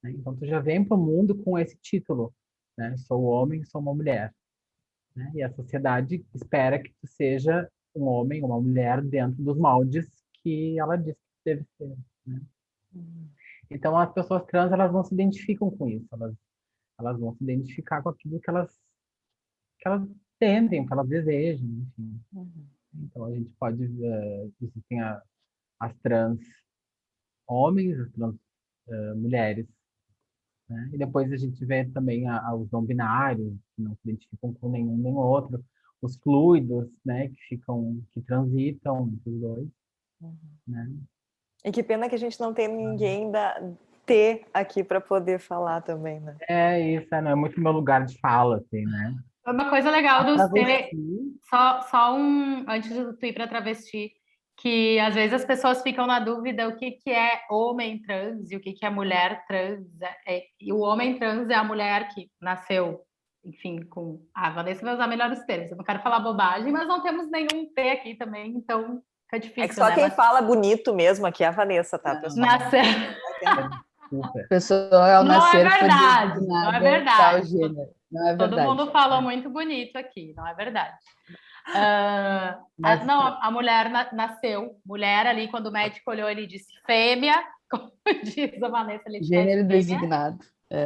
F: né? Então, tu já vem para o mundo com esse título, né? Sou homem, sou uma mulher, né? E a sociedade espera que tu seja um homem, uma mulher dentro dos moldes que ela diz que deve ser, né? Então, as pessoas trans, elas não se identificam com isso, elas vão se identificar com aquilo que elas sentem, que elas desejam, enfim. Então, a gente pode... existem as trans homens, as trans mulheres, né? E depois a gente vê também os não binários, que não se identificam com nenhum nem outro, os fluidos, né, que transitam entre os dois, né?
C: E que pena que a gente não tem ninguém da T aqui para poder falar também, né?
F: Isso, não é muito meu lugar de fala, assim, né?
B: Uma coisa legal dos T, antes de tu ir para travesti, que às vezes as pessoas ficam na dúvida o que é homem trans e o que é mulher trans. E o homem trans é a mulher que nasceu, enfim, com... Vanessa vai usar melhores termos, eu não quero falar bobagem, mas não temos nenhum T aqui também, então fica difícil,
C: é que só quem fala bonito mesmo aqui é a Vanessa, tá, pessoal?
B: Nasceu...
A: Pessoal, ao nascer,
B: não é verdade, não é verdade.
A: Gênero. Não é
B: Todo
A: verdade.
B: mundo falou muito bonito aqui, não é verdade. A mulher nasceu, mulher ali, quando o médico olhou, ele disse fêmea, como diz a Vanessa, ele disse
A: gênero
B: fêmea,
A: designado.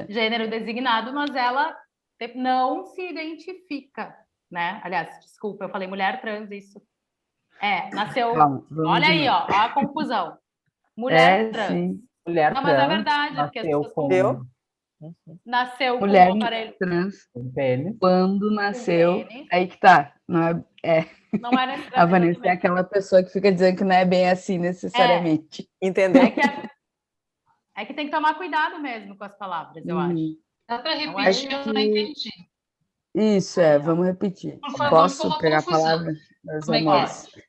B: Gênero designado, mas ela não se identifica, né? Aliás, desculpa, eu falei mulher trans, isso. Nasceu. Olha aí, ó a confusão. Mulher trans.
A: Sim.
F: Mulher
B: não,
F: trans,
B: mas é verdade, porque as pessoas nasceu com
A: mulher
B: um aparelho
A: trans.
F: Pênis.
A: Quando nasceu, aí que tá. Não é.
B: Não era
A: a Vanessa é aquela pessoa que fica dizendo que não é bem assim necessariamente.
C: Entendeu?
B: É que tem que tomar cuidado mesmo com as palavras, eu acho.
E: Dá para repetir, eu não entendi.
A: Isso, vamos repetir. Posso pegar a palavra?
B: Como é que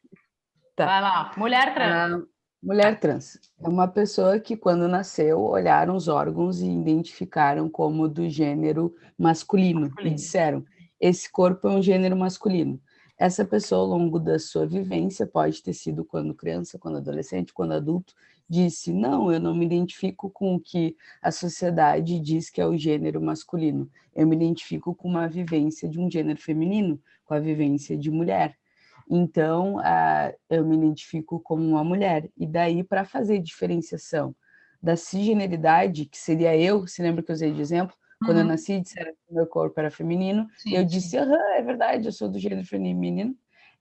A: Tá.
B: Vai lá, mulher trans.
A: Mulher trans é uma pessoa que, quando nasceu, olharam os órgãos e identificaram como do gênero masculino. E disseram, esse corpo é um gênero masculino. Essa pessoa, ao longo da sua vivência, pode ter sido quando criança, quando adolescente, quando adulto, disse, não, eu não me identifico com o que a sociedade diz que é o gênero masculino. Eu me identifico com uma vivência de um gênero feminino, com a vivência de mulher. Então, eu me identifico como uma mulher. E daí, para fazer diferenciação da cisgeneridade, que seria eu, se lembra que eu usei de exemplo? Quando eu nasci, disseram que meu corpo era feminino.
E: Sim,
A: eu disse, é verdade, eu sou do gênero feminino.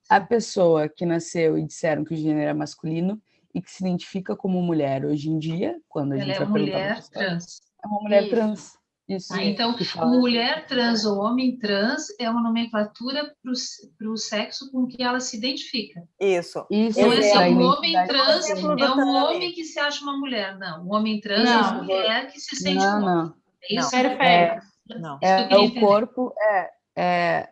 A: a pessoa que nasceu e disseram que o gênero é masculino e que se identifica como mulher hoje em dia, quando a
G: Ela
A: gente
G: é
A: vai perguntar pra
G: mulher
A: pessoa,
G: trans.
A: é uma mulher
B: Isso.
A: trans. Isso.
G: Tá? Então,
A: que fala-
G: mulher trans ou homem trans é uma nomenclatura para o sexo com que ela se identifica.
C: Isso.
A: Isso,
G: Não é
A: isso, a
G: assim, um homem
A: identidade
G: trans
C: Exemplo
G: é
C: do
G: um
C: Tami.
G: homem que se acha uma mulher. Não, um homem trans é
B: Não.
G: uma mulher que se sente um
A: Não,
G: homem.
A: não.
G: É isso?
B: Perfeito.
C: Não.
G: Isso que eu
A: É
G: queria
A: o
G: entender.
A: corpo,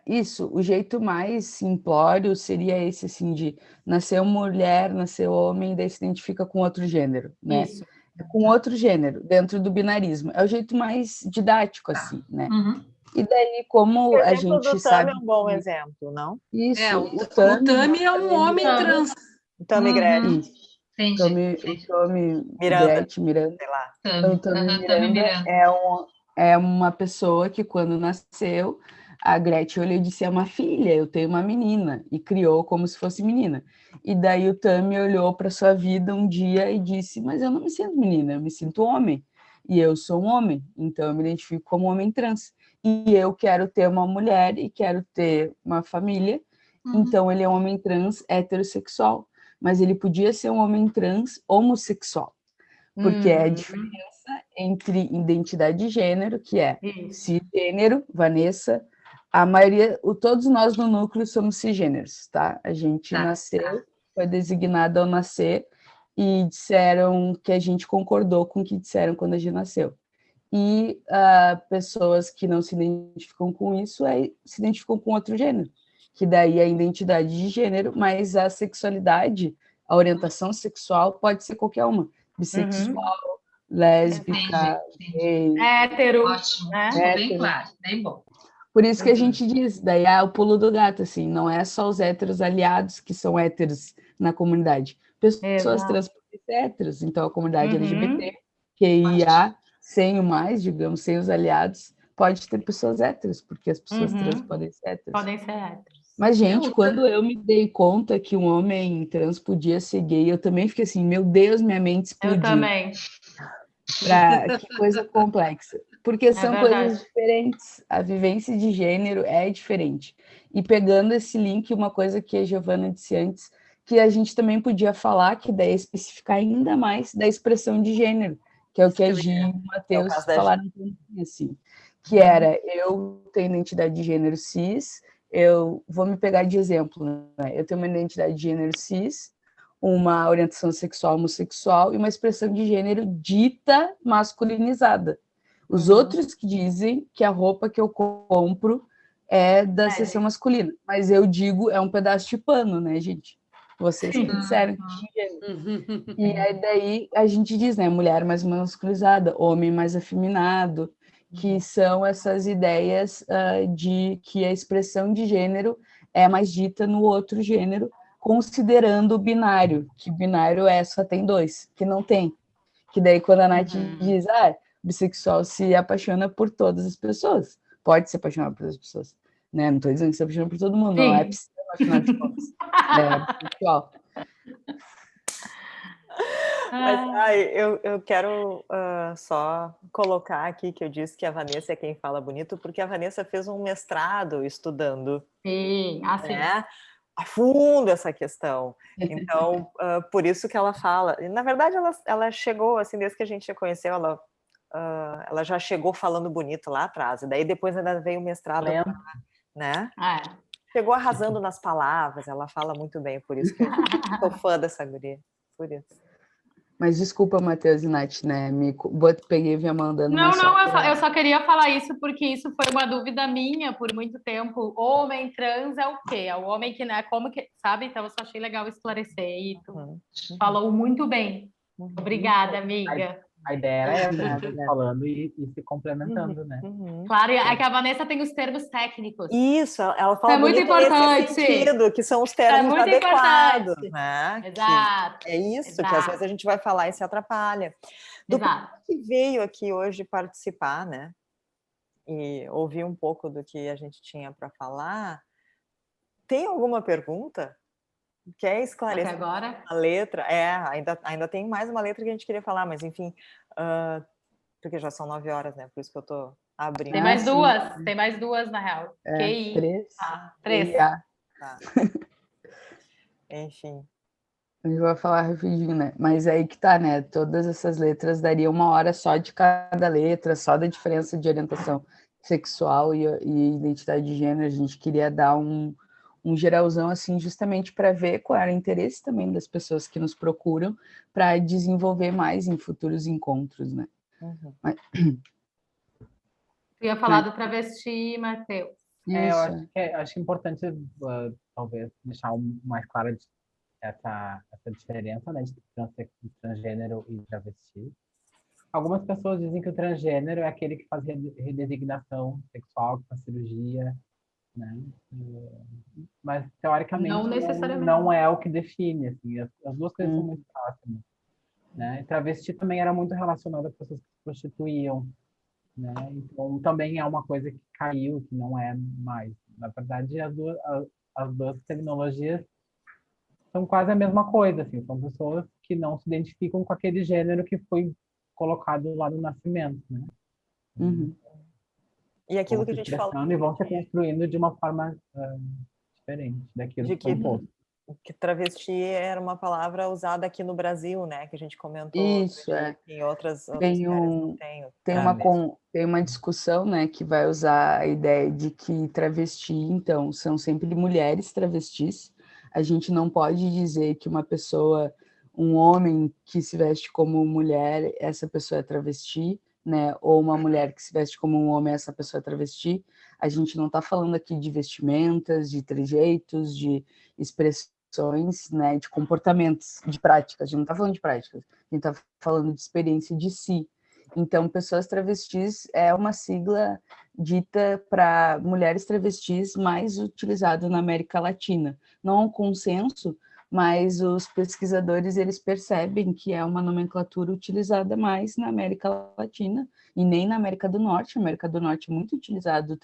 A: isso. O jeito mais simplório seria esse, assim, de nasceu mulher, nasceu homem, daí se identifica com outro gênero, né?
B: Isso.
A: Com outro gênero, dentro do binarismo. É o jeito mais didático, assim, né?
G: Uhum.
A: E daí, como
C: O
A: a
C: exemplo
A: gente
C: do
A: sabe...
C: Tami é um bom exemplo, não?
A: Isso,
E: O
A: Tami...
E: Tami é um homem
B: Tami.
E: trans.
C: O Tami Gretchen,
A: Isso.
G: Entendi.
A: O Tami
C: Miranda,
A: Gretchen, Miranda.
C: sei lá.
A: Então,
G: Tami.
A: Tami
G: Tami
A: Miranda
G: Miranda.
A: é uma pessoa que, quando nasceu, a Gretchen olhou e disse: é uma filha, eu tenho uma menina, e criou como se fosse menina. E daí o Tami olhou para sua vida um dia e disse: mas eu não me sinto menina, eu me sinto homem. E eu sou um homem, então eu me identifico como homem trans. E eu quero ter uma mulher e quero ter uma família. Então ele é um homem trans heterossexual. Mas ele podia ser um homem trans homossexual. Porque é a diferença entre identidade de gênero, que é
B: Isso.
A: cisgênero, Vanessa, a maioria, todos nós no núcleo somos cisgêneros, tá? A gente nasceu, foi designado ao nascer, e disseram que a gente concordou com o que disseram quando a gente nasceu. E pessoas que não se identificam com isso se identificam com outro gênero, que daí é a identidade de gênero, mas a sexualidade, a orientação sexual pode ser qualquer uma. Bissexual, lésbica, gay.
B: Hétero.
G: Ótimo.
B: Né?
G: Ficou bem claro, bem bom.
A: Por isso que a gente diz, daí o pulo do gato, assim, não é só os héteros aliados que são héteros na comunidade. Pessoas trans podem ser héteros, então a comunidade LGBT, QIA, sem o mais, digamos, sem os aliados, pode ter pessoas héteros, porque as pessoas trans podem ser héteros.
B: Podem ser héteros.
A: Mas, gente, quando eu me dei conta que um homem trans podia ser gay, eu também fiquei assim, meu Deus, minha mente explodiu.
B: Eu também.
A: Que coisa complexa. Porque são coisas diferentes. A vivência de gênero é diferente. E pegando esse link, uma coisa que a Giovana disse antes, que a gente também podia falar, que daí é especificar ainda mais da expressão de gênero, que é o que a Gi e o Matheus falaram assim, que era, eu tenho identidade de gênero cis, eu vou me pegar de exemplo, né? Eu tenho uma identidade de gênero cis, uma orientação sexual homossexual e uma expressão de gênero dita masculinizada. Os outros que dizem que a roupa que eu compro é da seção masculina, mas eu digo, é um pedaço de pano, né, gente? Vocês que disseram que tinha gênero. E aí daí a gente diz, né, mulher mais masculinizada, homem mais afeminado, que são essas ideias de que a expressão de gênero é mais dita no outro gênero, considerando o binário, que binário só tem dois, que não tem. Que daí quando a Nath diz, bissexual se apaixona por todas as pessoas, pode se apaixonar por todas as pessoas, né? Não estou dizendo que se apaixona por todo mundo, não é possível, afinal de contas. É bissexual.
C: Mas eu quero só colocar aqui que eu disse que a Vanessa é quem fala bonito, porque a Vanessa fez um mestrado estudando a fundo essa questão. Então, por isso que ela fala. E, na verdade, ela chegou, assim, desde que a gente se conheceu, ela já chegou falando bonito lá atrás. E daí depois ainda veio o mestrado, né? Chegou arrasando nas palavras, ela fala muito bem, por isso que eu sou fã dessa guria. Por isso.
A: Mas desculpa, Matheus e Nath, né? Peguei e vinha mandando.
B: Não, eu só queria falar isso porque isso foi uma dúvida minha por muito tempo. Homem trans é o quê? É o homem que, né? Como que, sabe? Então eu só achei legal esclarecer. E tu falou muito bem. Obrigada, amiga.
F: A ideia era essa, né? Falando e se complementando, né?
B: Claro, é que a Vanessa tem os termos técnicos.
C: Isso, ela fala
B: muito importante.
C: nesse sentido, que são os termos adequados,
B: importante.
C: né?
B: Exato.
C: É isso, que às vezes a gente vai falar e se atrapalha. Do que veio aqui hoje participar, né? E ouvir um pouco do que a gente tinha para falar. Tem alguma pergunta? Quer esclarecer
B: agora?
C: a letra? Ainda tem mais uma letra que a gente queria falar, mas enfim, porque já são 9 horas, né? Por isso que eu tô abrindo.
B: Tem mais duas, na real.
A: Três.
B: 3.
C: Tá. enfim.
A: A gente vai falar rapidinho, né? Mas aí que tá, né? Todas essas letras daria 1 hora só de cada letra, só da diferença de orientação sexual e identidade de gênero. A gente queria dar um geralzão, assim, justamente para ver qual era o interesse também das pessoas que nos procuram para desenvolver mais em futuros encontros, né?
C: Uhum.
A: Mas...
B: Eu ia falar do travesti, Matheus.
F: Eu acho importante, talvez, deixar mais claro essa diferença, né, de transgênero e travesti. Algumas pessoas dizem que o transgênero é aquele que faz redesignação sexual, que faz cirurgia, né? Mas, teoricamente,
B: não necessariamente.
F: Não é o que define. Assim, as duas coisas são muito próximas. Né? Travesti também era muito relacionado a pessoas que se prostituíam. Né? Então, também é uma coisa que caiu, que não é mais. Na verdade, as duas tecnologias são quase a mesma coisa. Assim, são pessoas que não se identificam com aquele gênero que foi colocado lá no nascimento. Né?
A: Uhum.
C: E aquilo que a gente falou...
F: E vão se construindo de uma forma diferente daquilo que foi imposto.
C: Que travesti era uma palavra usada aqui no Brasil, né? Que a gente comentou.
A: Isso,
C: em outras lugares não
A: tem uma discussão, né, que vai usar a ideia de que travesti, então, são sempre mulheres travestis. A gente não pode dizer que uma pessoa, um homem que se veste como mulher, essa pessoa é travesti, né? Ou uma mulher que se veste como um homem, essa pessoa é travesti. A gente não está falando aqui de vestimentas, de trejeitos, de expressões, né, de comportamentos, de práticas. A gente não está falando de práticas, a gente está falando de experiência de si. Então, pessoas travestis é uma sigla dita para mulheres travestis mais utilizado na América Latina. Não há um consenso, mas os pesquisadores eles percebem que é uma nomenclatura utilizada mais na América Latina e nem na América do Norte. A América do Norte é muito utilizado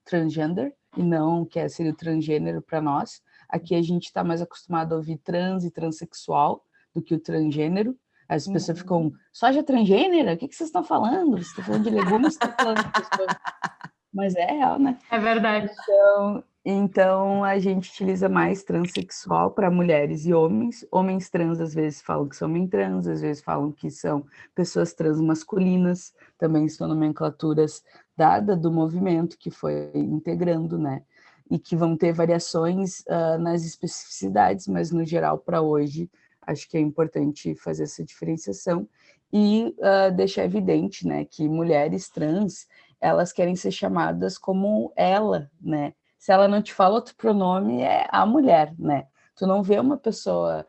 A: transgender e não quer ser o transgênero para nós. Aqui a gente está mais acostumado a ouvir trans e transexual do que o transgênero. As pessoas ficam, soja transgênera? O que vocês estão falando? Você está falando de legumes, você está falando de pessoas. Mas é real, né?
B: É verdade.
A: Então a gente utiliza mais transexual para mulheres e homens. Homens trans às vezes falam que são homem trans, às vezes falam que são pessoas trans masculinas. Também são nomenclaturas dadas do movimento que foi integrando, né? E que vão ter variações nas especificidades, mas no geral, para hoje, acho que é importante fazer essa diferenciação e deixar evidente, né, que mulheres trans, elas querem ser chamadas como ela, né? Se ela não te fala outro pronome, é a mulher, né? Tu não vê uma pessoa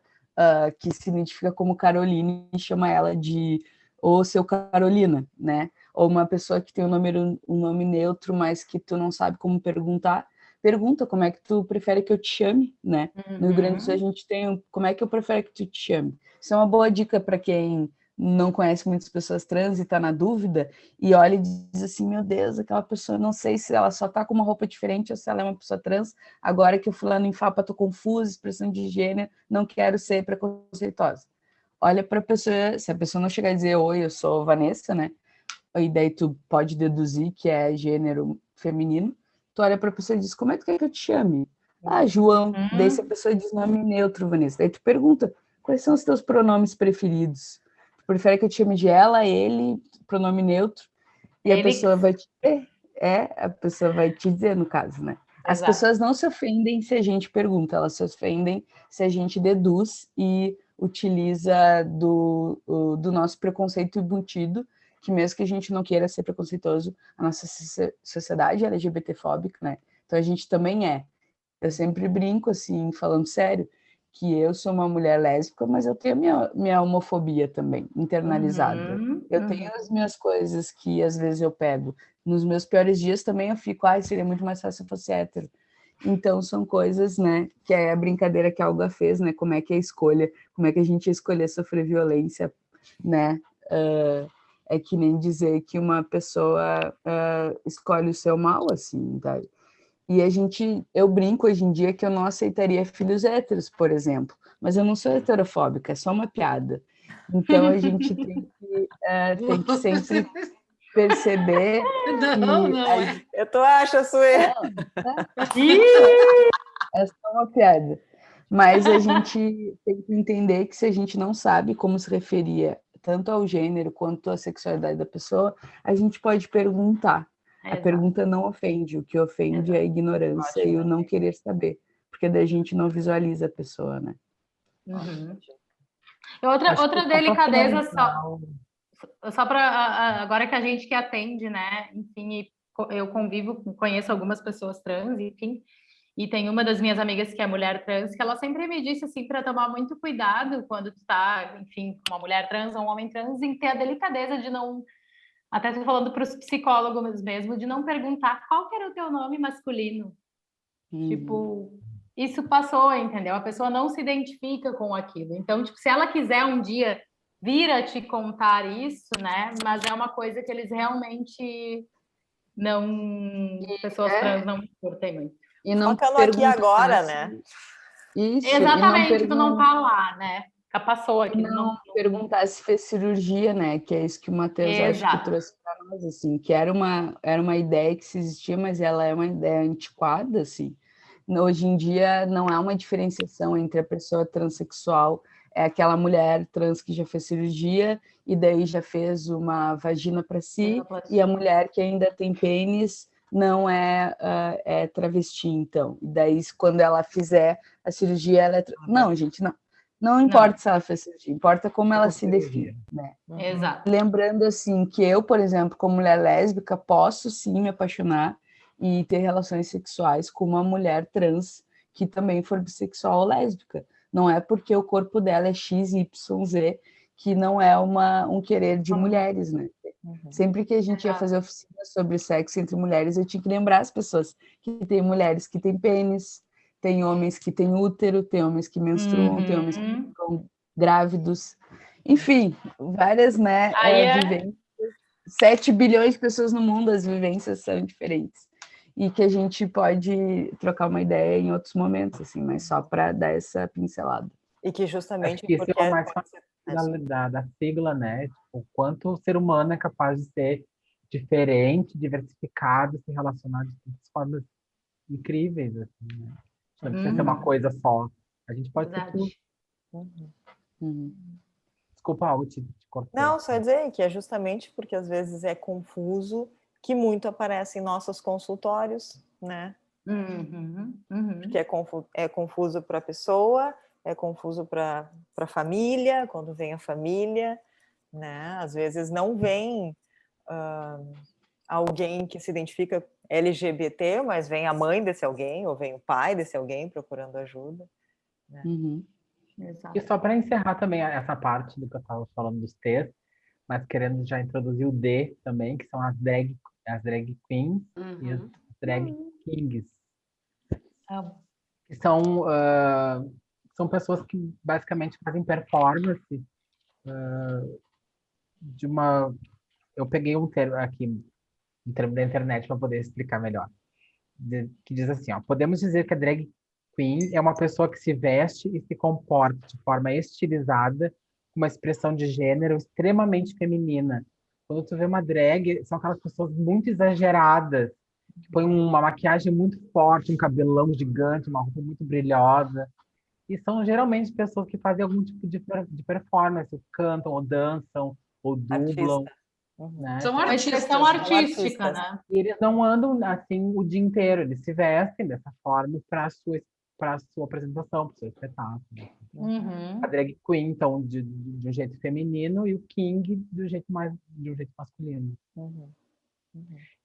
A: que se identifica como Caroline e chama ela de ou seu Carolina, né? Ou uma pessoa que tem um nome neutro, mas que tu não sabe como pergunta como é que tu prefere que eu te chame, né? No Rio Grande do Sul a gente tem como é que eu prefiro que tu te chame. Isso é uma boa dica para quem não conhece muitas pessoas trans e está na dúvida, e olha e diz assim, meu Deus, aquela pessoa, não sei se ela só está com uma roupa diferente ou se ela é uma pessoa trans, agora que eu fui lá no Infapa, estou confusa, expressão de gênero, não quero ser preconceituosa. Olha para a pessoa, se a pessoa não chegar a dizer, oi, eu sou Vanessa, né? E daí tu pode deduzir que é gênero feminino, tu olha para a pessoa e diz, como é que tu quer que eu te chame? Ah, João. Daí se a pessoa diz nome neutro, Vanessa, daí tu pergunta, quais são os teus pronomes preferidos? Tu prefere que eu te chame de ela, ele, pronome neutro? E a pessoa vai te dizer, a pessoa vai te dizer, no caso, né? As pessoas não se ofendem se a gente pergunta, elas se ofendem se a gente deduz e utiliza do nosso preconceito embutido, que mesmo que a gente não queira ser preconceituoso, a nossa sociedade é LGBTfóbica, né? Então a gente também é. Eu sempre brinco, assim, falando sério, que eu sou uma mulher lésbica, mas eu tenho minha homofobia também, internalizada. Eu tenho as minhas coisas que às vezes eu pego. Nos meus piores dias também eu fico, seria muito mais fácil se eu fosse hétero. Então são coisas, né, que é a brincadeira que a Olga fez, né, como é que é a escolha, como é que a gente ia escolher sofrer violência, né, é que nem dizer que uma pessoa escolhe o seu mal, assim, tá? E eu brinco hoje em dia que eu não aceitaria filhos héteros, por exemplo, mas eu não sou heterofóbica, é só uma piada. Então a gente tem que sempre perceber
E: não,
C: Eu tô acha, Suê.
A: É só uma piada. Mas a gente tem que entender que se a gente não sabe como se referia tanto ao gênero quanto à sexualidade da pessoa, a gente pode perguntar. A pergunta não ofende, o que ofende é a ignorância e o não querer saber, porque daí a gente não visualiza a pessoa, né?
B: Uhum. Outra delicadeza, só para agora que a gente que atende, né? Enfim, eu conheço algumas pessoas trans, enfim, e tem uma das minhas amigas que é mulher trans, que ela sempre me disse assim para tomar muito cuidado quando tu tá, enfim, uma mulher trans ou um homem trans, em ter a delicadeza de não, até tô falando para os psicólogos mesmo, de não perguntar qual que era o teu nome masculino. Tipo, isso passou, entendeu? A pessoa não se identifica com aquilo. Então, tipo, se ela quiser um dia vir a te contar isso, né? Mas é uma coisa que eles realmente não... Pessoas trans não curtem muito.
C: E não focando aqui agora, né?
A: Isso.
B: Exatamente, tu não tá lá, né? Já passou aqui.
A: Não perguntar se fez cirurgia, né? Que é isso que o Matheus acho que trouxe para nós, assim, que era uma ideia que se existia, mas ela é uma ideia antiquada, assim. Hoje em dia não há uma diferenciação entre a pessoa transexual, é aquela mulher trans que já fez cirurgia e daí já fez uma vagina para si, e a mulher que ainda tem pênis não é travesti, então. E daí, quando ela fizer a cirurgia, ela é... Não, gente, não. Não importa se ela fez cirurgia, importa como ela se define, né?
B: Exato.
A: Lembrando, assim, que eu, por exemplo, como mulher lésbica, posso, sim, me apaixonar e ter relações sexuais com uma mulher trans que também for bissexual ou lésbica. Não é porque o corpo dela é X, Y, Z que não é um querer de mulheres, né? Sempre que a gente ia fazer oficina sobre sexo entre mulheres, eu tinha que lembrar as pessoas que tem mulheres que têm pênis, tem homens que têm útero, tem homens que menstruam, tem homens que ficam grávidos. Enfim, várias, né, vivências. 7 bilhões de pessoas no mundo, as vivências são diferentes. E que a gente pode trocar uma ideia em outros momentos, assim, mas só para dar essa pincelada.
C: E que justamente
F: porque é o mais fácil da sigla, né? Tipo, o quanto o ser humano é capaz de ser diferente, diversificado, se relacionar de formas incríveis, assim, né? Não precisa ser uma coisa só. A gente pode ser tudo. Desculpa, eu te cortei.
C: Não, só dizer que é justamente porque às vezes é confuso que muito aparece em nossos consultórios, né? Porque é confuso para a pessoa, é confuso para a família, quando vem a família, né? Às vezes não vem alguém que se identifica LGBT, mas vem a mãe desse alguém, ou vem o pai desse alguém procurando ajuda, né?
F: E só para encerrar também essa parte do que eu estava falando dos T's, mas querendo já introduzir o D também, que são as drag queens e as drag kings. Que são pessoas que basicamente fazem performance de uma... Eu peguei um termo aqui, um termo da internet para poder explicar melhor. Que diz assim, ó, podemos dizer que a drag queen é uma pessoa que se veste e se comporta de forma estilizada, com uma expressão de gênero extremamente feminina. Quando tu vê uma drag, são aquelas pessoas muito exageradas, que põem uma maquiagem muito forte, um cabelão gigante, uma roupa muito brilhosa. E são geralmente pessoas que fazem algum tipo de performance, cantam, ou dançam, ou dublam. Né?
B: São artistas. São artística, né?
F: E eles não andam assim o dia inteiro, eles se vestem dessa forma para a sua apresentação, para o seu espetáculo. A drag queen, então, de um jeito feminino, e o king de um jeito masculino.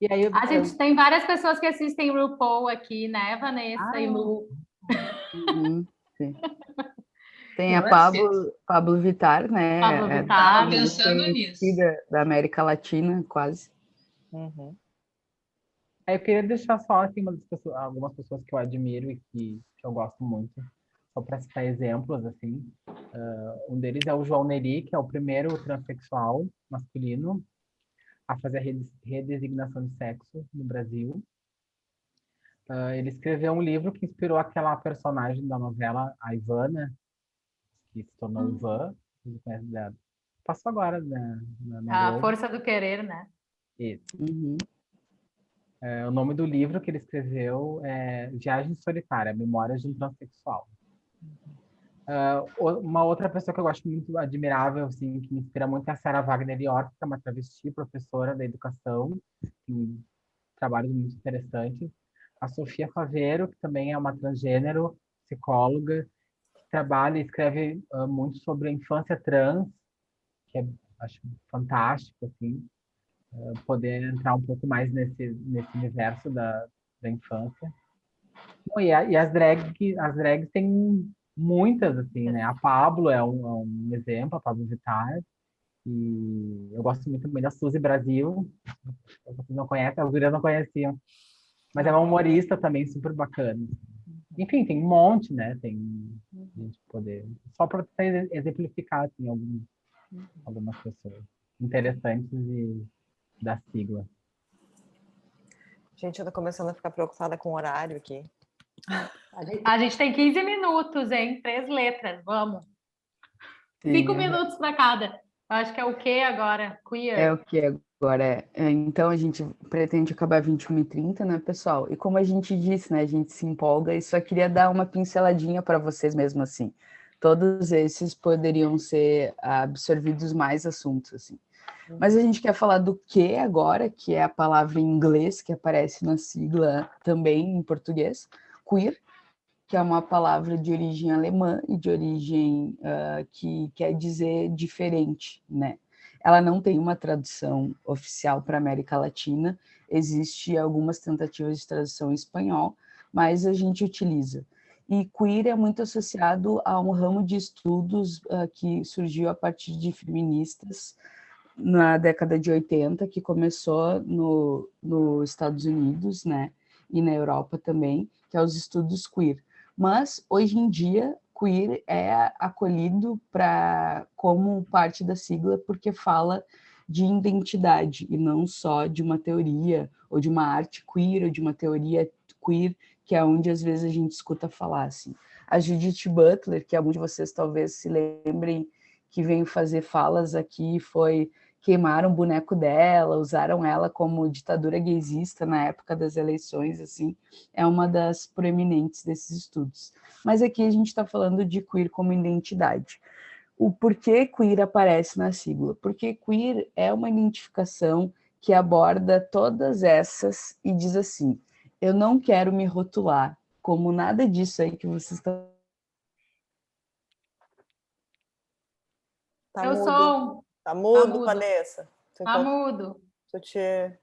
B: E aí, a gente tem várias pessoas que assistem RuPaul aqui, né, Vanessa e Lu?
A: Sim. Tem a Pablo Vittar, né?
B: Pablo Vittar,
G: pensando nisso.
A: Da América Latina, quase.
F: Aí eu queria deixar só assim, algumas pessoas que eu admiro e que eu gosto muito, só para citar exemplos, assim. Um deles é o João Neri, que é o primeiro transexual masculino a fazer a redesignação de sexo no Brasil. Ele escreveu um livro que inspirou aquela personagem da novela, a Ivana, que se tornou Ivan. Passou agora na
B: A Força do Querer, né?
F: Isso. O nome do livro que ele escreveu é Viagem Solitária, Memórias de um Transexual. Uma outra pessoa que eu acho muito admirável, assim, que me inspira muito é a Sarah Wagner York, que é uma travesti, professora da educação, tem trabalhos muito interessantes. A Sofia Faveiro, que também é uma transgênero, psicóloga, que trabalha e escreve muito sobre a infância trans, que acho fantástico, assim, poder entrar um pouco mais nesse universo da infância. Bom, e as drags têm muitas, assim, né? A Pablo é um exemplo, a Pablo Vittar. E eu gosto muito também da Suzy Brasil. Vocês não conhecem, as gurias não conheciam. Mas é uma humorista também super bacana. Enfim, tem um monte, né? Tem gente poder... Só para exemplificar, assim, algumas pessoas interessantes da sigla.
C: Gente, eu tô começando a ficar preocupada com o horário aqui.
B: A gente tem 15 minutos, hein? 3 letras, vamos.
A: Sim,
B: 5 minutos para cada. Eu acho que é o que agora? Queer.
A: É o que agora é. Então a gente pretende acabar 21h30, né, pessoal? E como a gente disse, né, a gente se empolga e só queria dar uma pinceladinha para vocês mesmo assim. Todos esses poderiam ser absorvidos mais assuntos assim. Mas a gente quer falar do que agora, que é a palavra em inglês que aparece na sigla também em português, queer, que é uma palavra de origem alemã e de origem que quer dizer diferente, né? Ela não tem uma tradução oficial para a América Latina, existe algumas tentativas de tradução em espanhol, mas a gente utiliza. E queer é muito associado a um ramo de estudos que surgiu a partir de feministas na década de 80, que começou nos Estados Unidos, né, e na Europa também, que é os estudos queer. Mas, hoje em dia, queer é acolhido como parte da sigla porque fala de identidade e não só de uma teoria ou de uma arte queer ou de uma teoria queer, que é onde às vezes a gente escuta falar assim. A Judith Butler, que alguns de vocês talvez se lembrem que veio fazer falas aqui, queimaram o boneco dela, usaram ela como ditadura gaysista na época das eleições, assim, é uma das proeminentes desses estudos. Mas aqui a gente está falando de queer como identidade. O porquê queer aparece na sigla? Porque queer é uma identificação que aborda todas essas e diz assim, eu não quero me rotular como nada disso aí que vocês estão...
C: Tá
B: Eu
C: mudo.
B: sou...
C: Tá mudo, Vanessa?
B: Tá mudo.
C: Tu te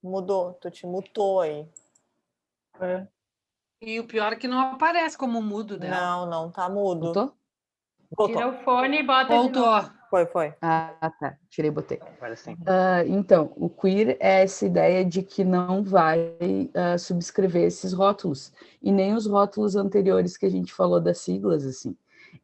C: mudou, tu te mutou aí.
E: É. E o pior é que não aparece como mudo dela.
C: Não, tá mudo.
A: Voltou?
B: Tira o fone e bota
E: Voltou.
B: de novo.
C: Foi.
A: Ah, tá. Tirei e botei.
H: Agora sim.
A: Então, o queer é essa ideia de que não vai subscrever esses rótulos. E nem os rótulos anteriores que a gente falou das siglas, assim.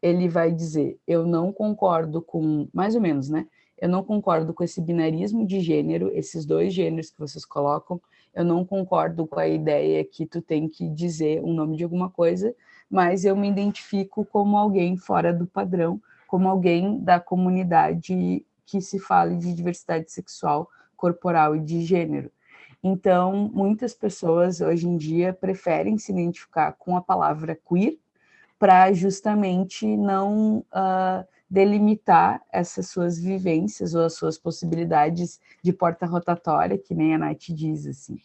A: Ele vai dizer, eu não concordo com... Mais ou menos, né? Eu não concordo com esse binarismo de gênero, esses 2 gêneros que vocês colocam. Eu não concordo com a ideia que tu tem que dizer um nome de alguma coisa, mas eu me identifico como alguém fora do padrão, como alguém da comunidade que se fale de diversidade sexual, corporal e de gênero. Então, muitas pessoas hoje em dia preferem se identificar com a palavra queer para justamente não delimitar essas suas vivências ou as suas possibilidades de porta rotatória, que nem a Nath diz, assim.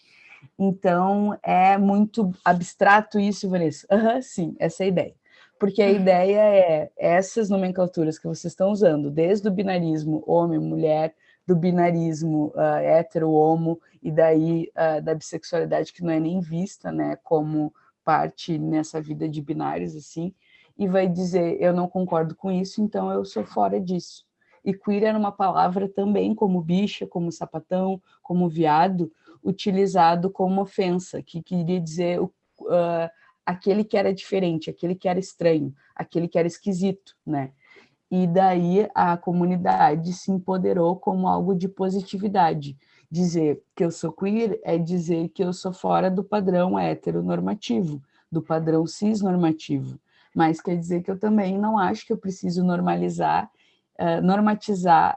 A: Então, é muito abstrato isso, Vanessa? Sim, essa é a ideia. Porque a ideia é essas nomenclaturas que vocês estão usando, desde o binarismo homem-mulher, do binarismo hétero-homo, e daí da bissexualidade, que não é nem vista, né, como parte nessa vida de binários, assim, e vai dizer, eu não concordo com isso, então eu sou fora disso. E queer era uma palavra também, como bicha, como sapatão, como viado, utilizado como ofensa, que queria dizer aquele que era diferente, aquele que era estranho, aquele que era esquisito, né? E daí a comunidade se empoderou como algo de positividade. Dizer que eu sou queer é dizer que eu sou fora do padrão heteronormativo, do padrão cisnormativo, mas quer dizer que eu também não acho que eu preciso normatizar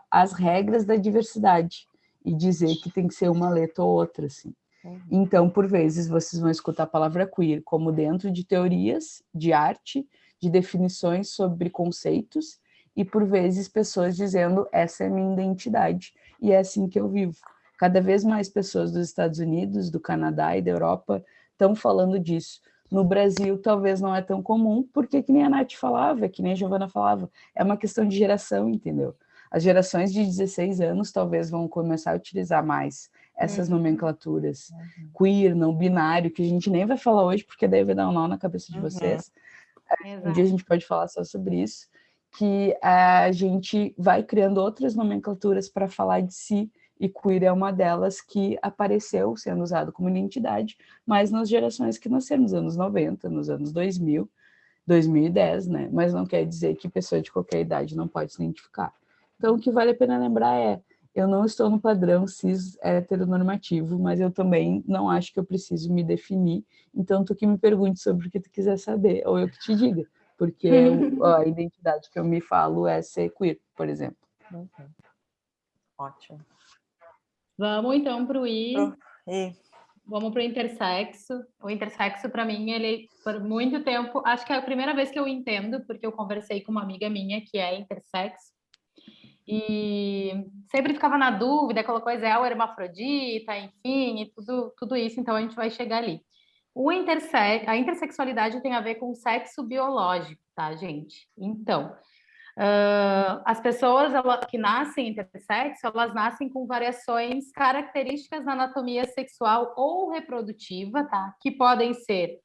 A: as regras da diversidade e dizer que tem que ser uma letra ou outra, assim. Então, por vezes, vocês vão escutar a palavra queer como dentro de teorias de arte, de definições sobre conceitos, e por vezes pessoas dizendo essa é a minha identidade e é assim que eu vivo. Cada vez mais pessoas dos Estados Unidos, do Canadá e da Europa estão falando disso. No Brasil, talvez não é tão comum, porque que nem a Nath falava, que nem a Giovana falava, é uma questão de geração, entendeu? As gerações de 16 anos talvez vão começar a utilizar mais essas nomenclaturas. Queer, não binário, que a gente nem vai falar hoje, porque daí vai dar um nó na cabeça de vocês. Um dia a gente pode falar só sobre isso, que a gente vai criando outras nomenclaturas para falar de si, e queer é uma delas que apareceu sendo usado como identidade, mas nas gerações que nasceram nos anos 90, nos anos 2000, 2010, né? Mas não quer dizer que pessoa de qualquer idade não pode se identificar. Então, o que vale a pena lembrar é, eu não estou no padrão cis heteronormativo, mas eu também não acho que eu preciso me definir, então tu que me pergunte sobre o que tu quiser saber, ou eu que te diga, porque a identidade que eu me falo é ser queer, por exemplo.
C: Ótimo.
B: Vamos então para o I. Vamos para o intersexo. O intersexo, para mim, ele, por muito tempo, acho que é a primeira vez que eu entendo, porque eu conversei com uma amiga minha que é intersexo, e sempre ficava na dúvida, aquela coisa é o hermafrodita, enfim, e tudo isso, então a gente vai chegar ali. A intersexualidade tem a ver com o sexo biológico, tá, gente? Então, as pessoas que nascem intersexo, elas nascem com variações características na anatomia sexual ou reprodutiva, tá? Que podem ser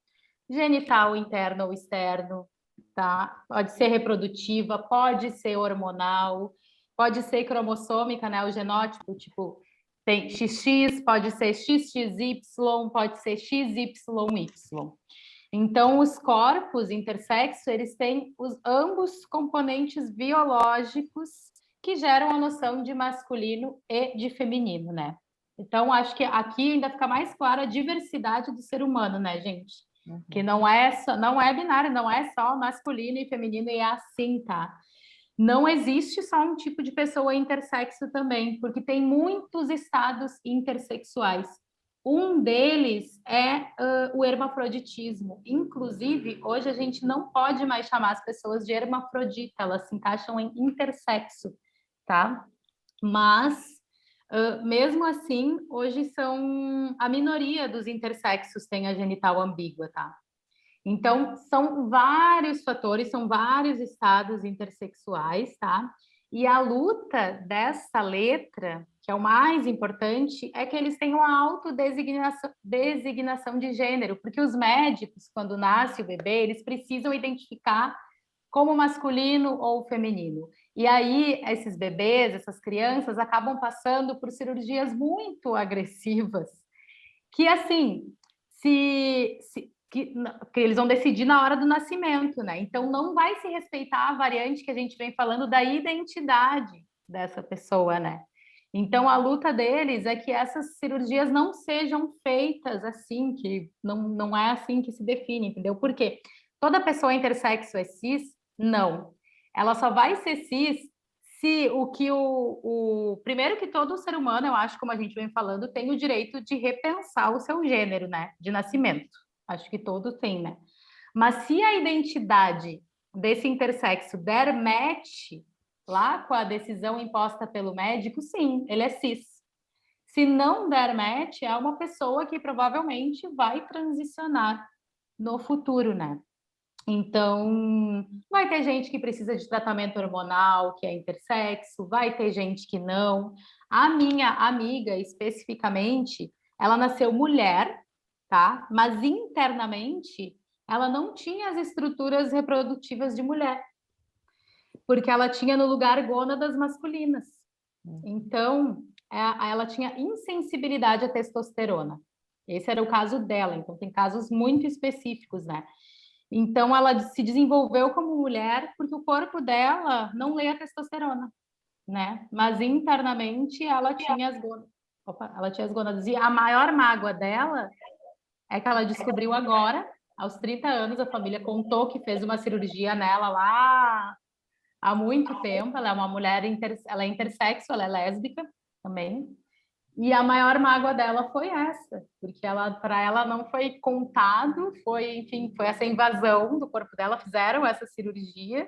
B: genital interno ou externo, tá? Pode ser reprodutiva, pode ser hormonal, pode ser cromossômica, né? O genótipo, tipo, tem XX, pode ser XXY, pode ser XYY. Então, os corpos intersexo, eles têm ambos componentes biológicos que geram a noção de masculino e de feminino, né? Então, acho que aqui ainda fica mais clara a diversidade do ser humano, né, gente? Que não é binário, não é só masculino e feminino, e é assim, tá? Não existe só um tipo de pessoa intersexo também, porque tem muitos estados intersexuais. Um deles é o hermafroditismo. Inclusive, hoje a gente não pode mais chamar as pessoas de hermafrodita, elas se encaixam em intersexo, tá? Mas, mesmo assim, hoje são a minoria dos intersexos tem a genital ambígua, tá? Então, são vários fatores, são vários estados intersexuais, tá? E a luta dessa letra, que é o mais importante, é que eles tenham a autodesignação de gênero, porque os médicos, quando nasce o bebê, eles precisam identificar como masculino ou feminino. E aí, esses bebês, essas crianças, acabam passando por cirurgias muito agressivas, que, assim, que eles vão decidir na hora do nascimento, né? Então, não vai se respeitar a variante que a gente vem falando da identidade dessa pessoa, né? Então, a luta deles é que essas cirurgias não sejam feitas assim, que não é assim que se define, entendeu? Por quê? Toda pessoa intersexo é cis? Não. Ela só vai ser cis se primeiro que todo ser humano, eu acho, como a gente vem falando, tem o direito de repensar o seu gênero, né? De nascimento. Acho que todos têm, né? Mas se a identidade desse intersexo der match lá com a decisão imposta pelo médico, sim, ele é cis. Se não der match, é uma pessoa que provavelmente vai transicionar no futuro, né? Então, vai ter gente que precisa de tratamento hormonal, que é intersexo, vai ter gente que não. A minha amiga, especificamente, ela nasceu mulher, tá? Mas internamente ela não tinha as estruturas reprodutivas de mulher, porque ela tinha no lugar gônadas masculinas. Então, ela tinha insensibilidade à testosterona. Esse era o caso dela. Então, tem casos muito específicos, né? Então, ela se desenvolveu como mulher porque o corpo dela não lê a testosterona, né? Mas internamente ela tinha as gônadas. Ela tinha as gônadas. E a maior mágoa dela é que ela descobriu agora, aos 30 anos, a família contou que fez uma cirurgia nela lá há muito tempo. Ela é uma mulher, ela é intersexo, ela é lésbica também. E a maior mágoa dela foi essa, porque para ela não foi contado, enfim, foi essa invasão do corpo dela, fizeram essa cirurgia,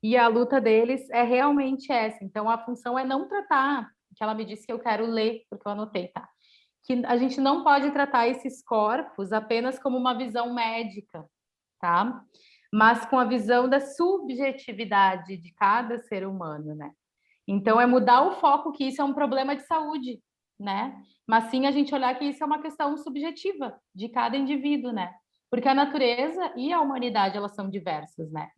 B: e a luta deles é realmente essa. Então, a função é não tratar, que ela me disse que eu quero ler, porque eu anotei, tá? Que a gente não pode tratar esses corpos apenas como uma visão médica, tá? Mas com a visão da subjetividade de cada ser humano, né? Então, é mudar o foco que isso é um problema de saúde, né? Mas sim a gente olhar que isso é uma questão subjetiva de cada indivíduo, né? Porque a natureza e a humanidade, elas são diversas, né?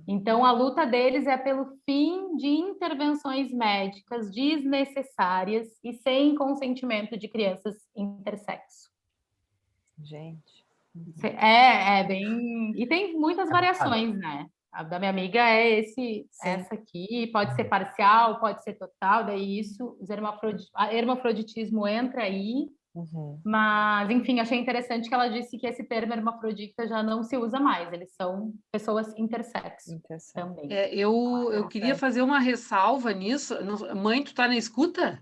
B: Então, a luta deles é pelo fim de intervenções médicas desnecessárias e sem consentimento de crianças intersexo.
C: Gente.
B: É bem... E tem muitas variações, né? A da minha amiga é essa aqui, pode ser parcial, pode ser total, daí isso, hermafroditismo entra aí, mas, enfim, achei interessante que ela disse que esse termo hermafrodita já não se usa mais, eles são pessoas intersexo também.
E: Eu queria fazer uma ressalva nisso. Mãe, tu tá na escuta?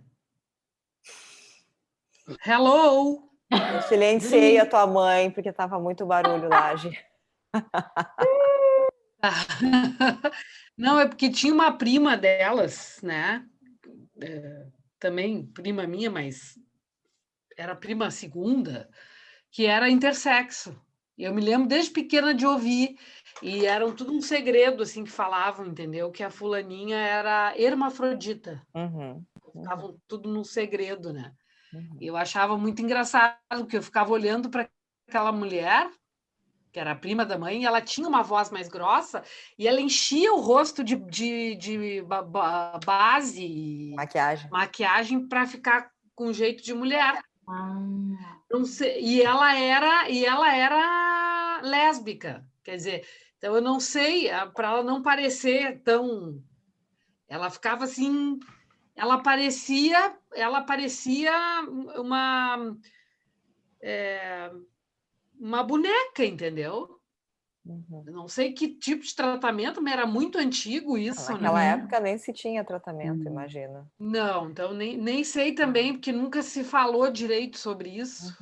E: Hello!
C: Eu silenciei a tua mãe, porque tava muito barulho lá, Gi.
E: Não, é porque tinha uma prima delas, né? Também prima minha, mas era prima segunda, que era intersexo. Eu me lembro desde pequena de ouvir, e eram tudo um segredo, assim, que falavam, entendeu? Que a fulaninha era hermafrodita. Ficavam tudo num segredo, né? Eu achava muito engraçado, porque eu ficava olhando para aquela mulher, que era a prima da mãe, e ela tinha uma voz mais grossa, e ela enchia o rosto de base, maquiagem para ficar com jeito de mulher. Não sei, e ela era lésbica, quer dizer, então eu não sei, para ela não parecer tão... Ela ficava assim... Ela parecia uma boneca, entendeu? Não sei que tipo de tratamento, mas era muito antigo isso.
C: Naquela época nem se tinha tratamento, imagina.
E: Não, então nem sei também, porque nunca se falou direito sobre isso.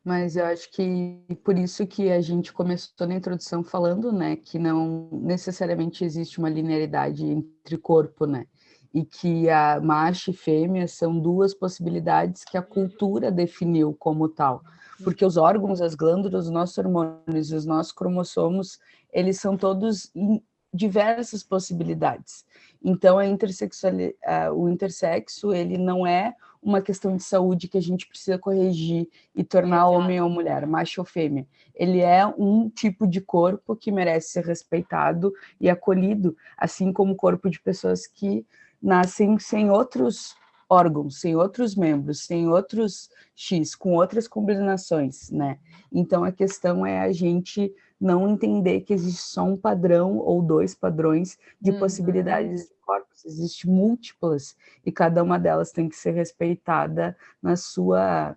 A: Mas eu acho que por isso que a gente começou na introdução falando, né, que não necessariamente existe uma linearidade entre corpo, né? E que a macho e fêmea são duas possibilidades que a cultura definiu como tal. Porque os órgãos, as glândulas, os nossos hormônios, os nossos cromossomos, eles são todos em diversas possibilidades. Então, o intersexo, ele não é uma questão de saúde que a gente precisa corrigir e tornar homem ou mulher, macho ou fêmea. Ele é um tipo de corpo que merece ser respeitado e acolhido, assim como o corpo de pessoas que nascem sem outros órgãos, sem outros membros, sem outros X, com outras combinações, né? Então, a questão é a gente não entender que existe só um padrão ou dois padrões de possibilidades de corpos. Existem múltiplas e cada uma delas tem que ser respeitada na sua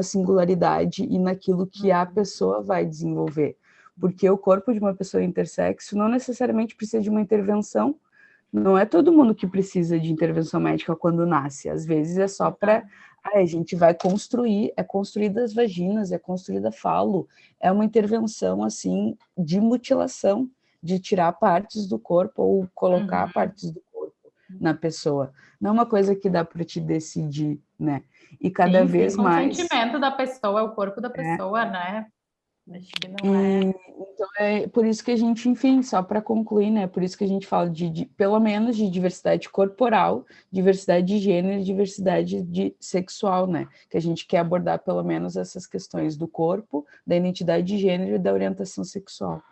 A: singularidade e naquilo que a pessoa vai desenvolver. Porque o corpo de uma pessoa intersexo não necessariamente precisa de uma intervenção. Não é todo mundo que precisa de intervenção médica quando nasce. Às vezes é só para... a gente vai construir, é construída as vaginas, é construída falo, é uma intervenção, assim, de mutilação, de tirar partes do corpo ou colocar partes do corpo na pessoa. Não é uma coisa que dá para te decidir, né? E cada vez mais...
B: O consentimento da pessoa, é o corpo da pessoa, né? Acho que não
A: Então, é por isso que a gente, enfim, só para concluir, né? Por isso que a gente fala pelo menos de diversidade corporal, diversidade de gênero e diversidade sexual, né? Que a gente quer abordar pelo menos essas questões do corpo, da identidade de gênero e da orientação sexual.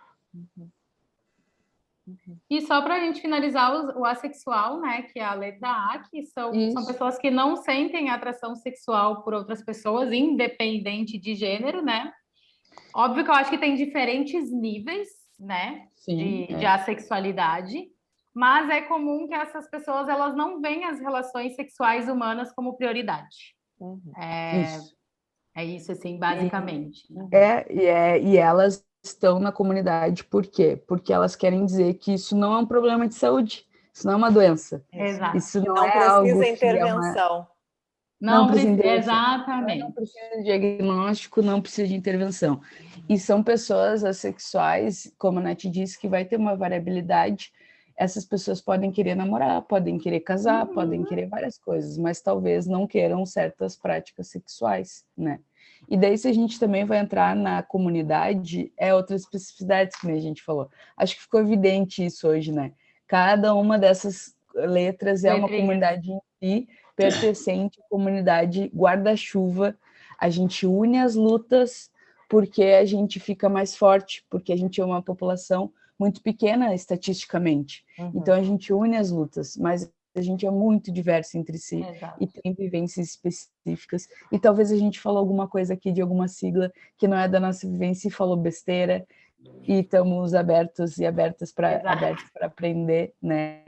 B: E só para a gente finalizar o assexual, né? Que é a letra A, que são pessoas que não sentem atração sexual por outras pessoas, independente de gênero, né? Óbvio que eu acho que tem diferentes níveis, né, de assexualidade, mas é comum que essas pessoas elas não veem as relações sexuais humanas como prioridade. É isso, assim, basicamente.
A: E elas estão na comunidade por quê? Porque elas querem dizer que isso não é um problema de saúde, isso não é uma doença.
B: Exato.
A: Isso não
C: precisa
A: é algo
C: intervenção.
B: Não
A: precisa de
B: precisa,
A: intervenção.
B: exatamente.
A: Não precisa de diagnóstico, não precisa de intervenção. E são pessoas assexuais, como a Nath disse, que vai ter uma variabilidade. Essas pessoas podem querer namorar, podem querer casar, podem querer várias coisas, mas talvez não queiram certas práticas sexuais, né? E daí, se a gente também vai entrar na comunidade, outras especificidades que a gente falou. Acho que ficou evidente isso hoje, né? Cada uma dessas letras é uma comunidade em si, pertencente à comunidade guarda-chuva. A gente une as lutas porque a gente fica mais forte, porque a gente é uma população muito pequena estatisticamente. Então, a gente une as lutas, mas a gente é muito diverso entre si.
B: Exato.
A: E tem vivências específicas. E talvez a gente falou alguma coisa aqui de alguma sigla que não é da nossa vivência e falou besteira, e estamos abertos e abertas para aprender, né?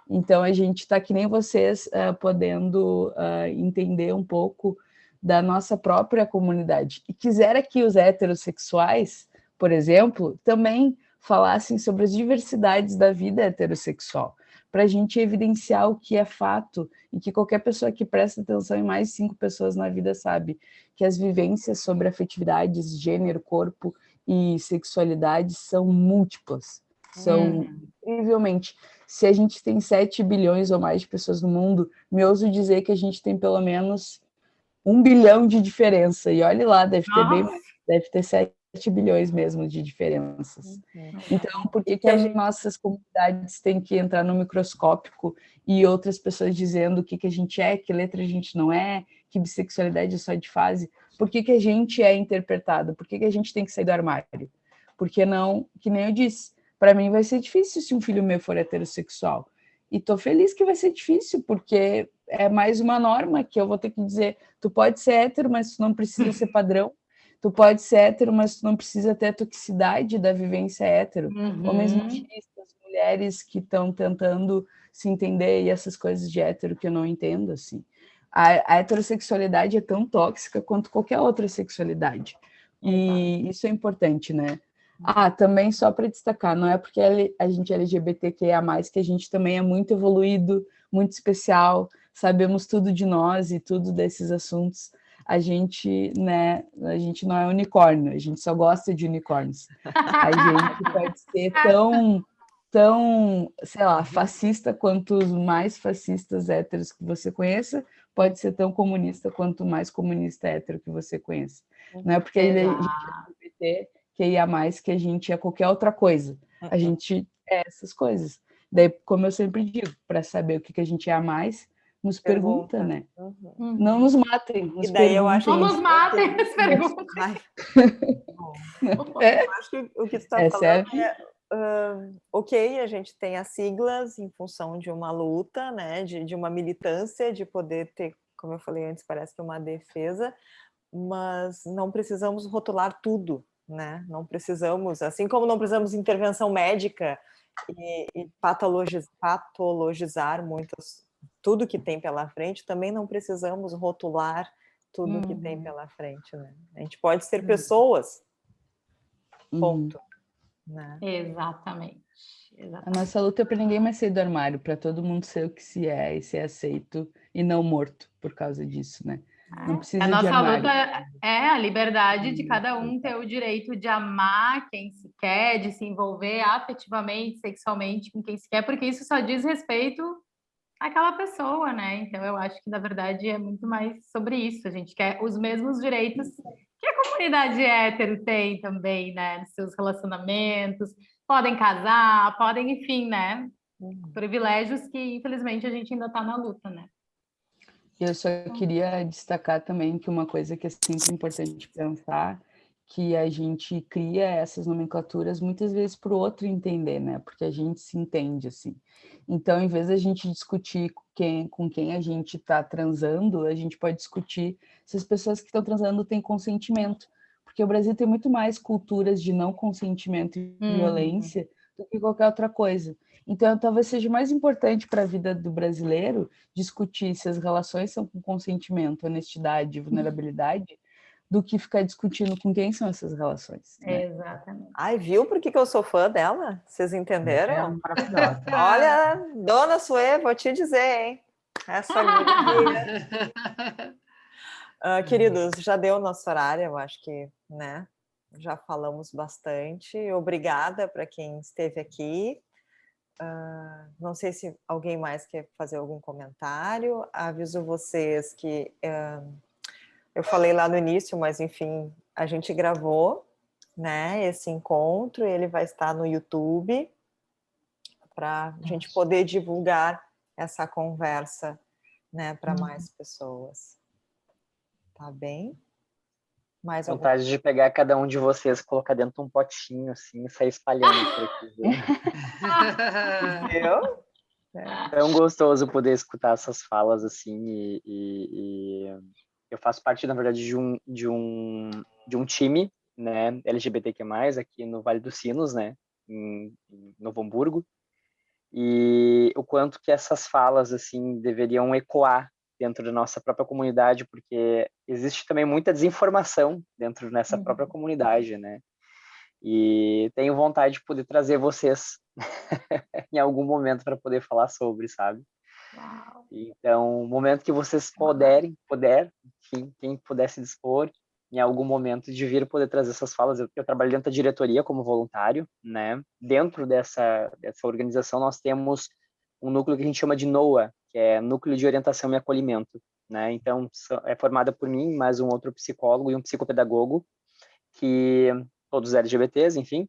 A: Então, a gente está que nem vocês, podendo entender um pouco da nossa própria comunidade. E quisera que os heterossexuais, por exemplo, também falassem sobre as diversidades da vida heterossexual, para a gente evidenciar o que é fato e que qualquer pessoa que presta atenção em mais 5 pessoas na vida sabe que as vivências sobre afetividades, gênero, corpo e sexualidade são múltiplas, são incrivelmente. Se a gente tem 7 bilhões ou mais de pessoas no mundo, me ouso dizer que a gente tem pelo menos 1 bilhão de diferença, e olhe lá, deve ter bem mais, deve ter 7 bilhões mesmo de diferenças. Então, por que as nossas comunidades têm que entrar no microscópico e outras pessoas dizendo o que a gente é, que letra a gente não é, que bissexualidade é só de fase? Por que a gente é interpretado? Por que a gente tem que sair do armário? Porque não, que nem eu disse, para mim vai ser difícil se um filho meu for heterossexual. E tô feliz que vai ser difícil, porque é mais uma norma que eu vou ter que dizer, tu pode ser hétero, mas tu não precisa ser padrão. Tu pode ser hétero, mas tu não precisa ter a toxicidade da vivência hétero. Homens machistas, mulheres que estão tentando se entender e essas coisas de hétero que eu não entendo, assim. A heterossexualidade é tão tóxica quanto qualquer outra sexualidade. E isso é importante, né? Também só para destacar, não é porque a gente é LGBTQIA+, que a gente também é muito evoluído, muito especial, sabemos tudo de nós e tudo desses assuntos. A gente, né, a gente não é unicórnio, a gente só gosta de unicórnios. A gente pode ser tão, sei lá, fascista quanto os mais fascistas héteros que você conheça, pode ser tão comunista quanto o mais comunista hétero que você conheça. Não é porque a gente é LGBT, que ia mais, que a gente é qualquer outra coisa. A gente é essas coisas. Daí, como eu sempre digo, para saber o que a gente é a mais, nos pergunta, né? Não nos matem, nos perguntem.
C: Eu acho
B: não nos matem, nos perguntem.
C: Eu acho que o que tu está falando ok, a gente tem as siglas em função de uma luta, né? De uma militância, de poder ter, como eu falei antes, parece que uma defesa, mas não precisamos rotular tudo, né? Não precisamos, assim como não precisamos de intervenção médica e patologizar tudo que tem pela frente, também não precisamos rotular tudo que tem pela frente, né? A gente pode ser pessoas, ponto. Né?
B: Exatamente.
A: A nossa luta é para ninguém mais sair do armário, para todo mundo ser o que se é e ser aceito e não morto por causa disso, né? Não precisa
B: a nossa
A: de armário.
B: luta é a liberdade de cada um ter o direito de amar quem se quer, de se envolver afetivamente, sexualmente com quem se quer, porque isso só diz respeito àquela pessoa, né? Então eu acho que na verdade é muito mais sobre isso. A gente quer os mesmos direitos que a comunidade hétero tem também, né? Nos seus relacionamentos, podem casar, podem, enfim, né? Privilégios que infelizmente a gente ainda está na luta, né?
A: Eu só queria destacar também que uma coisa que é sempre importante pensar, que a gente cria essas nomenclaturas muitas vezes para o outro entender, né? Porque a gente se entende, assim. Então, em vez da gente discutir com quem a gente está transando, a gente pode discutir se as pessoas que estão transando têm consentimento. Porque o Brasil tem muito mais culturas de não consentimento e violência do que qualquer outra coisa. Então, talvez seja mais importante para a vida do brasileiro discutir se as relações são com consentimento, honestidade e vulnerabilidade, do que ficar discutindo com quem são essas relações. Né?
B: Exatamente.
C: Ai, viu por que eu sou fã dela? Vocês entenderam?
F: É maravilhosa.
C: Olha, dona Suê, vou te dizer, hein? Essa guria Queridos, já deu o nosso horário, eu acho que, né? Já falamos bastante. Obrigada para quem esteve aqui. Não sei se alguém mais quer fazer algum comentário. Aviso vocês que eu falei lá no início, mas enfim, a gente gravou, né, esse encontro, ele vai estar no YouTube para a gente poder divulgar essa conversa, né, para mais pessoas. Tá bem? Mais algum?
H: Vontade de pegar cada um de vocês, colocar dentro de um potinho, assim, e sair espalhando por aqui.
C: Eu?
H: É tão gostoso poder escutar essas falas, assim, e eu faço parte, na verdade, de um time, né, LGBTQ+, aqui no Vale dos Sinos, né, em Novo Hamburgo, e o quanto que essas falas, assim, deveriam ecoar dentro da nossa própria comunidade, porque existe também muita desinformação dentro dessa própria comunidade, né? E tenho vontade de poder trazer vocês em algum momento para poder falar sobre, sabe?
B: Uau.
H: Então, o momento que vocês enfim, quem puder se dispor em algum momento de vir poder trazer essas falas. Eu trabalho dentro da diretoria como voluntário, né? Dentro dessa organização nós temos um núcleo que a gente chama de NOA, que é Núcleo de Orientação e Acolhimento, né? Então, é formada por mim, mais um outro psicólogo e um psicopedagogo, que todos LGBTs, enfim,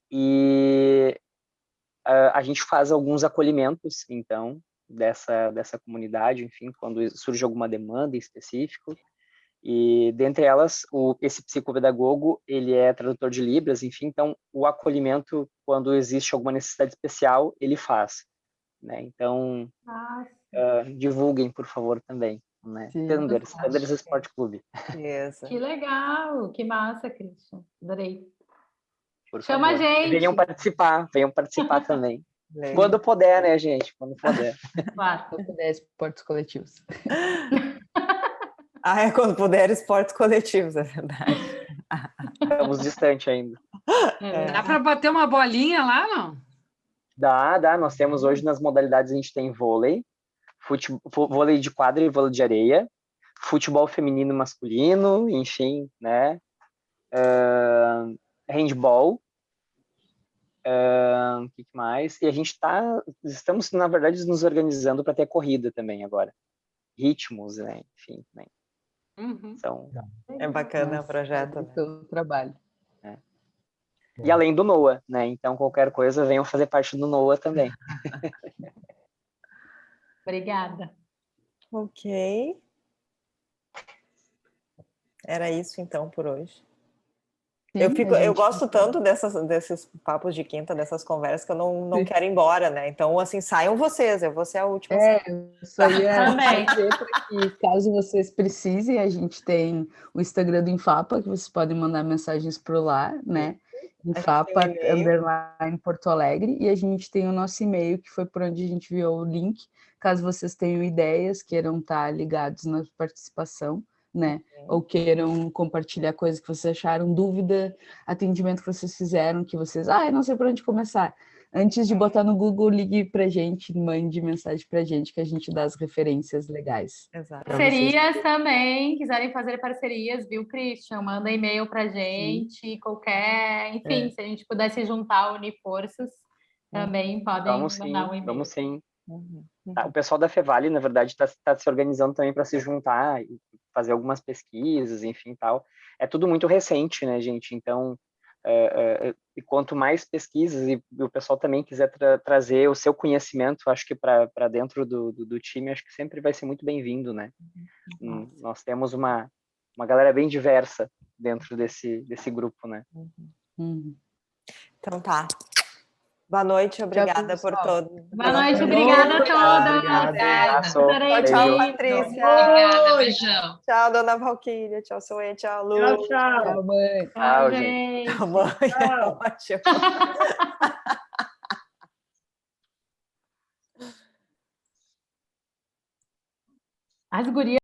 H: e a gente faz alguns acolhimentos, então, dessa comunidade, enfim, quando surge alguma demanda em específico, e dentre elas, esse psicopedagogo, ele é tradutor de Libras, enfim, então o acolhimento, quando existe alguma necessidade especial, ele faz, né? Então, divulguem, por favor, também, né? Thunders Esporte Clube.
B: Que legal, que massa, Christian. Adorei.
H: Por
B: Chama
H: favor.
B: a gente.
H: Venham participar também. Quando puder, né, gente? Quando puder.
B: Claro.
A: Quando puder, esportes coletivos.
C: Quando puder, esportes coletivos, é verdade.
H: Estamos distantes ainda.
E: Dá para bater uma bolinha lá, não?
H: Dá. Nós temos hoje nas modalidades, a gente tem vôlei, vôlei de quadra e vôlei de areia, futebol feminino e masculino, enfim, né? Handball, o que mais? E a gente estamos, na verdade, nos organizando para ter corrida também agora. Ritmos, né? Enfim, né?
C: É bacana o projeto.
A: É pelo trabalho.
H: E além do NOA, né? Então, qualquer coisa, venham fazer parte do NOA também.
B: Obrigada.
C: Ok. Era isso, então, por hoje.
A: Sim,
C: eu gosto tanto desses papos de quinta, dessas conversas, que eu não quero ir embora, né? Então, assim, saiam vocês, eu vou ser a última.
A: Eu só ia dizer para que, caso vocês precisem, a gente tem o Instagram do Infapa, que vocês podem mandar mensagens por lá, né? Infapa _ Porto Alegre, e a gente tem o nosso e-mail, que foi por onde a gente enviou o link, caso vocês tenham ideias, queiram estar ligados na participação, né? Ou queiram compartilhar coisas que vocês acharam, dúvida, atendimento que vocês fizeram, que vocês, eu não sei por onde começar. Antes de botar no Google, ligue pra gente, mande mensagem pra gente, que a gente dá as referências legais.
C: Exato.
B: Parcerias também, quiserem fazer parcerias, viu, Christian? Manda e-mail pra gente, qualquer... Enfim, se a gente pudesse juntar, unir forças, também podem mandar um e-mail.
H: Vamos sim. O pessoal da Fevale, na verdade, está se organizando também para se juntar e fazer algumas pesquisas, enfim, tal. É tudo muito recente, né, gente? Então, e quanto mais pesquisas e o pessoal também quiser trazer o seu conhecimento, acho que para dentro do time, acho que sempre vai ser muito bem-vindo, né? Nós temos uma galera bem diversa dentro desse grupo, né?
C: Então tá. Boa noite, obrigada por todo.
B: Boa noite, obrigada a todos.
C: Tchau, Patrícia.
G: Obrigada, beijão.
C: Tchau, dona Valquíria. Tchau, Soê. Tchau, Lu.
A: Tchau, mãe.
B: Tchau, gente.
C: Tchau, mãe. Ótimo.
B: As gurias